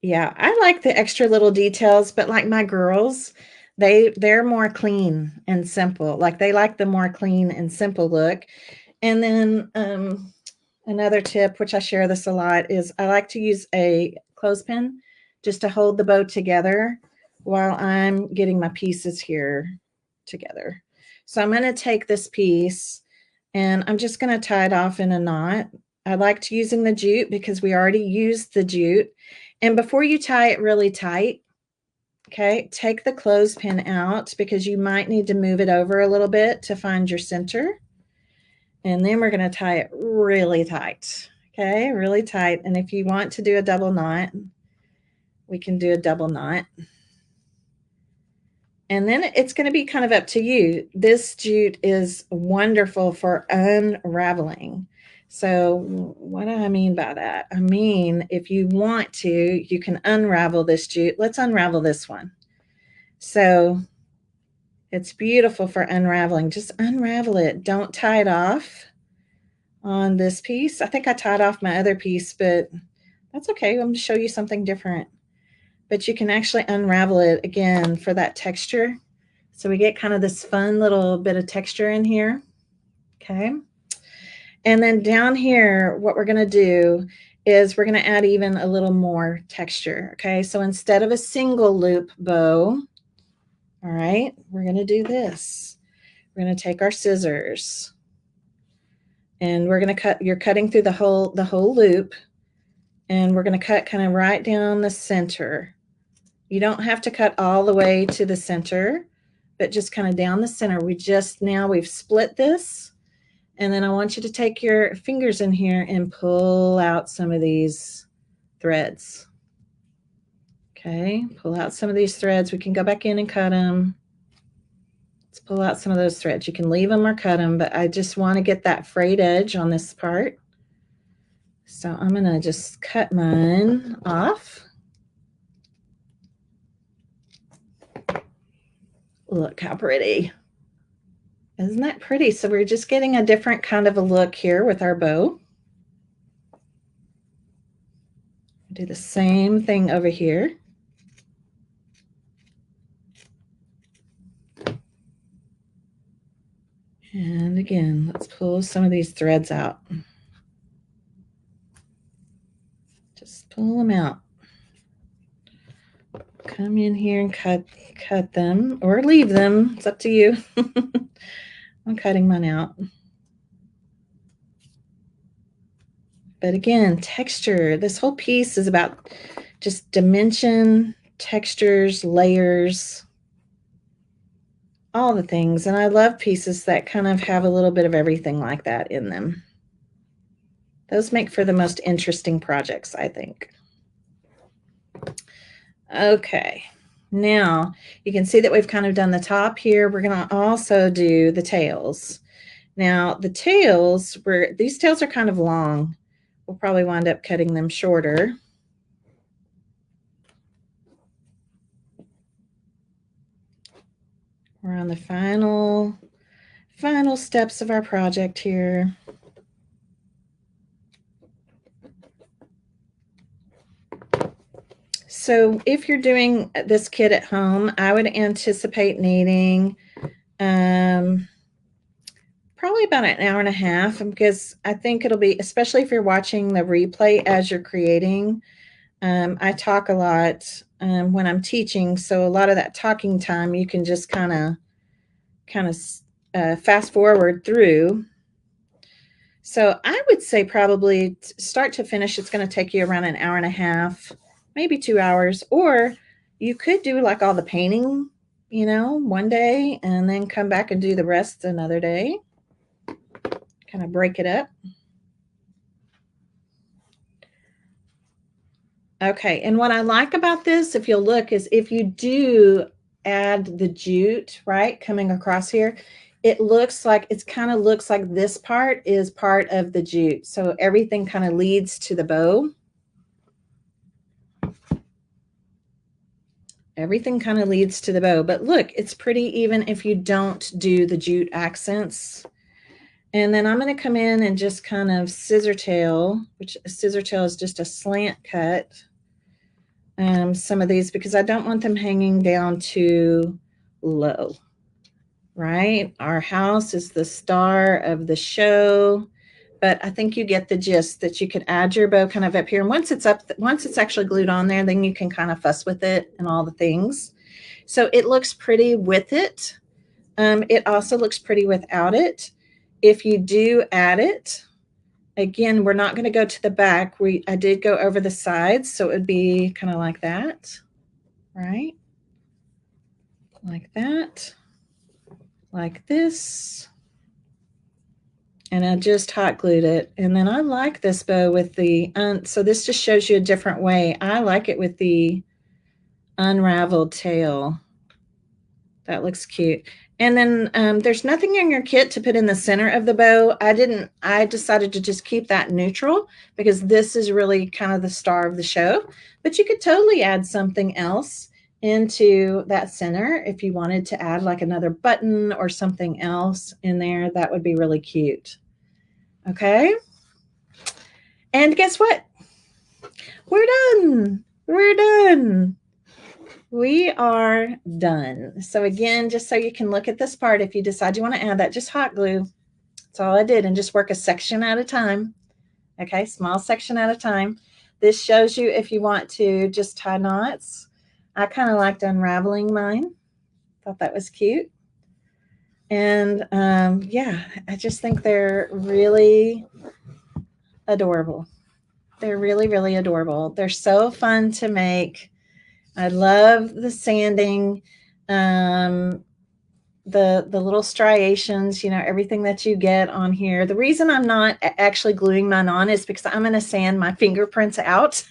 Yeah, I like the extra little details, but like my girls, they're more clean and simple. Like they like the more clean and simple look. And then another tip, which I share this a lot, is I like to use a clothespin just to hold the bow together while I'm getting my pieces here together. So I'm going to take this piece and I'm just going to tie it off in a knot. I liked using the jute because we already used the jute. And before you tie it really tight, okay, take the clothespin out because you might need to move it over a little bit to find your center. And then we're going to tie it really tight. Okay, really tight. And if you want to do a double knot, we can do a double knot. And then it's going to be kind of up to you. This jute is wonderful for unraveling. So what do I mean by that? I mean, if you want to, you can unravel this jute. Let's unravel this one. So it's beautiful for unraveling. Just unravel it. Don't tie it off on this piece. I think I tied off my other piece, but that's okay. I'm going to show you something different. But you can actually unravel it again for that texture. So we get kind of this fun little bit of texture in here. Okay. And then down here, what we're going to do is we're going to add even a little more texture. Okay. So instead of a single loop bow, all right, we're going to do this. We're going to take our scissors and we're going to cut, you're cutting through the whole loop, and we're going to cut kind of right down the center. You don't have to cut all the way to the center, but just kind of down the center. We've split this. And then I want you to take your fingers in here and pull out some of these threads. Okay, pull out some of these threads. We can go back in and cut them. Let's pull out some of those threads. You can leave them or cut them, but I just want to get that frayed edge on this part. So I'm going to just cut mine off. Look how pretty. Isn't that pretty? So we're just getting a different kind of a look here with our bow. Do the same thing over here. And again, let's pull some of these threads out. Just pull them out. Come in here and cut them or leave them. It's up to you. I'm cutting mine out. But again, texture. This whole piece is about just dimension, textures, layers, all the things. And I love pieces that kind of have a little bit of everything like that in them. Those make for the most interesting projects, I think. Okay, now you can see that we've kind of done the top here. We're going to also do the tails. Now the tails, these tails are kind of long. We'll probably wind up cutting them shorter. We're on the final steps of our project here. So if you're doing this kit at home, I would anticipate needing probably about an hour and a half, because I think it'll be, especially if you're watching the replay as you're creating. I talk a lot when I'm teaching, so a lot of that talking time you can just kind of fast forward through. So I would say probably start to finish, it's going to take you around an hour and a half, maybe 2 hours. Or you could do like all the painting, one day and then come back and do the rest another day. Kind of break it up. Okay, and what I like about this, if you'll look, is if you do add the jute, right, coming across here, it looks like, looks like this part is part of the jute. So everything kind of leads to the bow. Everything kind of leads to the bow, but look, it's pretty even if you don't do the jute accents. And then I'm going to come in and just kind of scissor tail, which a scissor tail is just a slant cut. Some of these, because I don't want them hanging down too low, right? Our house is the star of the show, but I think you get the gist that you could add your bow kind of up here. And once it's up, once it's actually glued on there, then you can kind of fuss with it and all the things. So it looks pretty with it. It also looks pretty without it. If you do add it, again, we're not going to go to the back. I did go over the sides, so it would be kind of like that, right? Like that, like this. And I just hot glued it. And then I like this bow with the, so this just shows you a different way. I like it with the unraveled tail. That looks cute. And then there's nothing in your kit to put in the center of the bow. I decided to just keep that neutral because this is really kind of the star of the show. But you could totally add something else into that center if you wanted to add like another button or something else in there. That would be really cute. Okay. And guess what? We're done. We're done. We are done. So again, just so you can look at this part, if you decide you want to add that, just hot glue. That's all I did, and just work a section at a time. Okay, small section at a time. This shows you if you want to just tie knots. I kind of liked unraveling mine. Thought that was cute. And yeah, I just think they're really adorable. They're really, really adorable. They're so fun to make. I love the sanding, the little striations, everything that you get on here. The reason I'm not actually gluing mine on is because I'm going to sand my fingerprints out.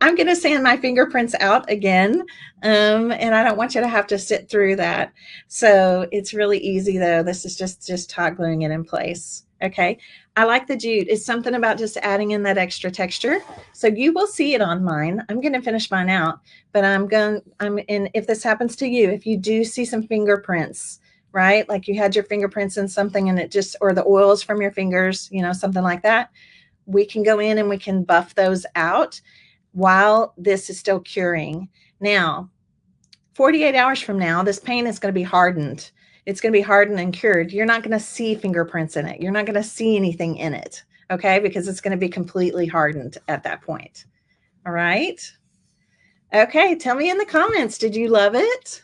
I'm going to sand my fingerprints out again, and I don't want you to have to sit through that. So it's really easy, though. This is just hot gluing it in place. Okay, I like the jute. It's something about just adding in that extra texture. So you will see it on mine. I'm going to finish mine out, but if this happens to you, if you do see some fingerprints, right? Like you had your fingerprints in something and it just, or the oils from your fingers, something like that, we can go in and we can buff those out while this is still curing. Now, 48 hours from now, this paint is going to be hardened. It's going to be hardened and cured. You're not going to see fingerprints in it. You're not going to see anything in it, okay? Because it's going to be completely hardened at that point. All right? Okay, tell me in the comments, did you love it?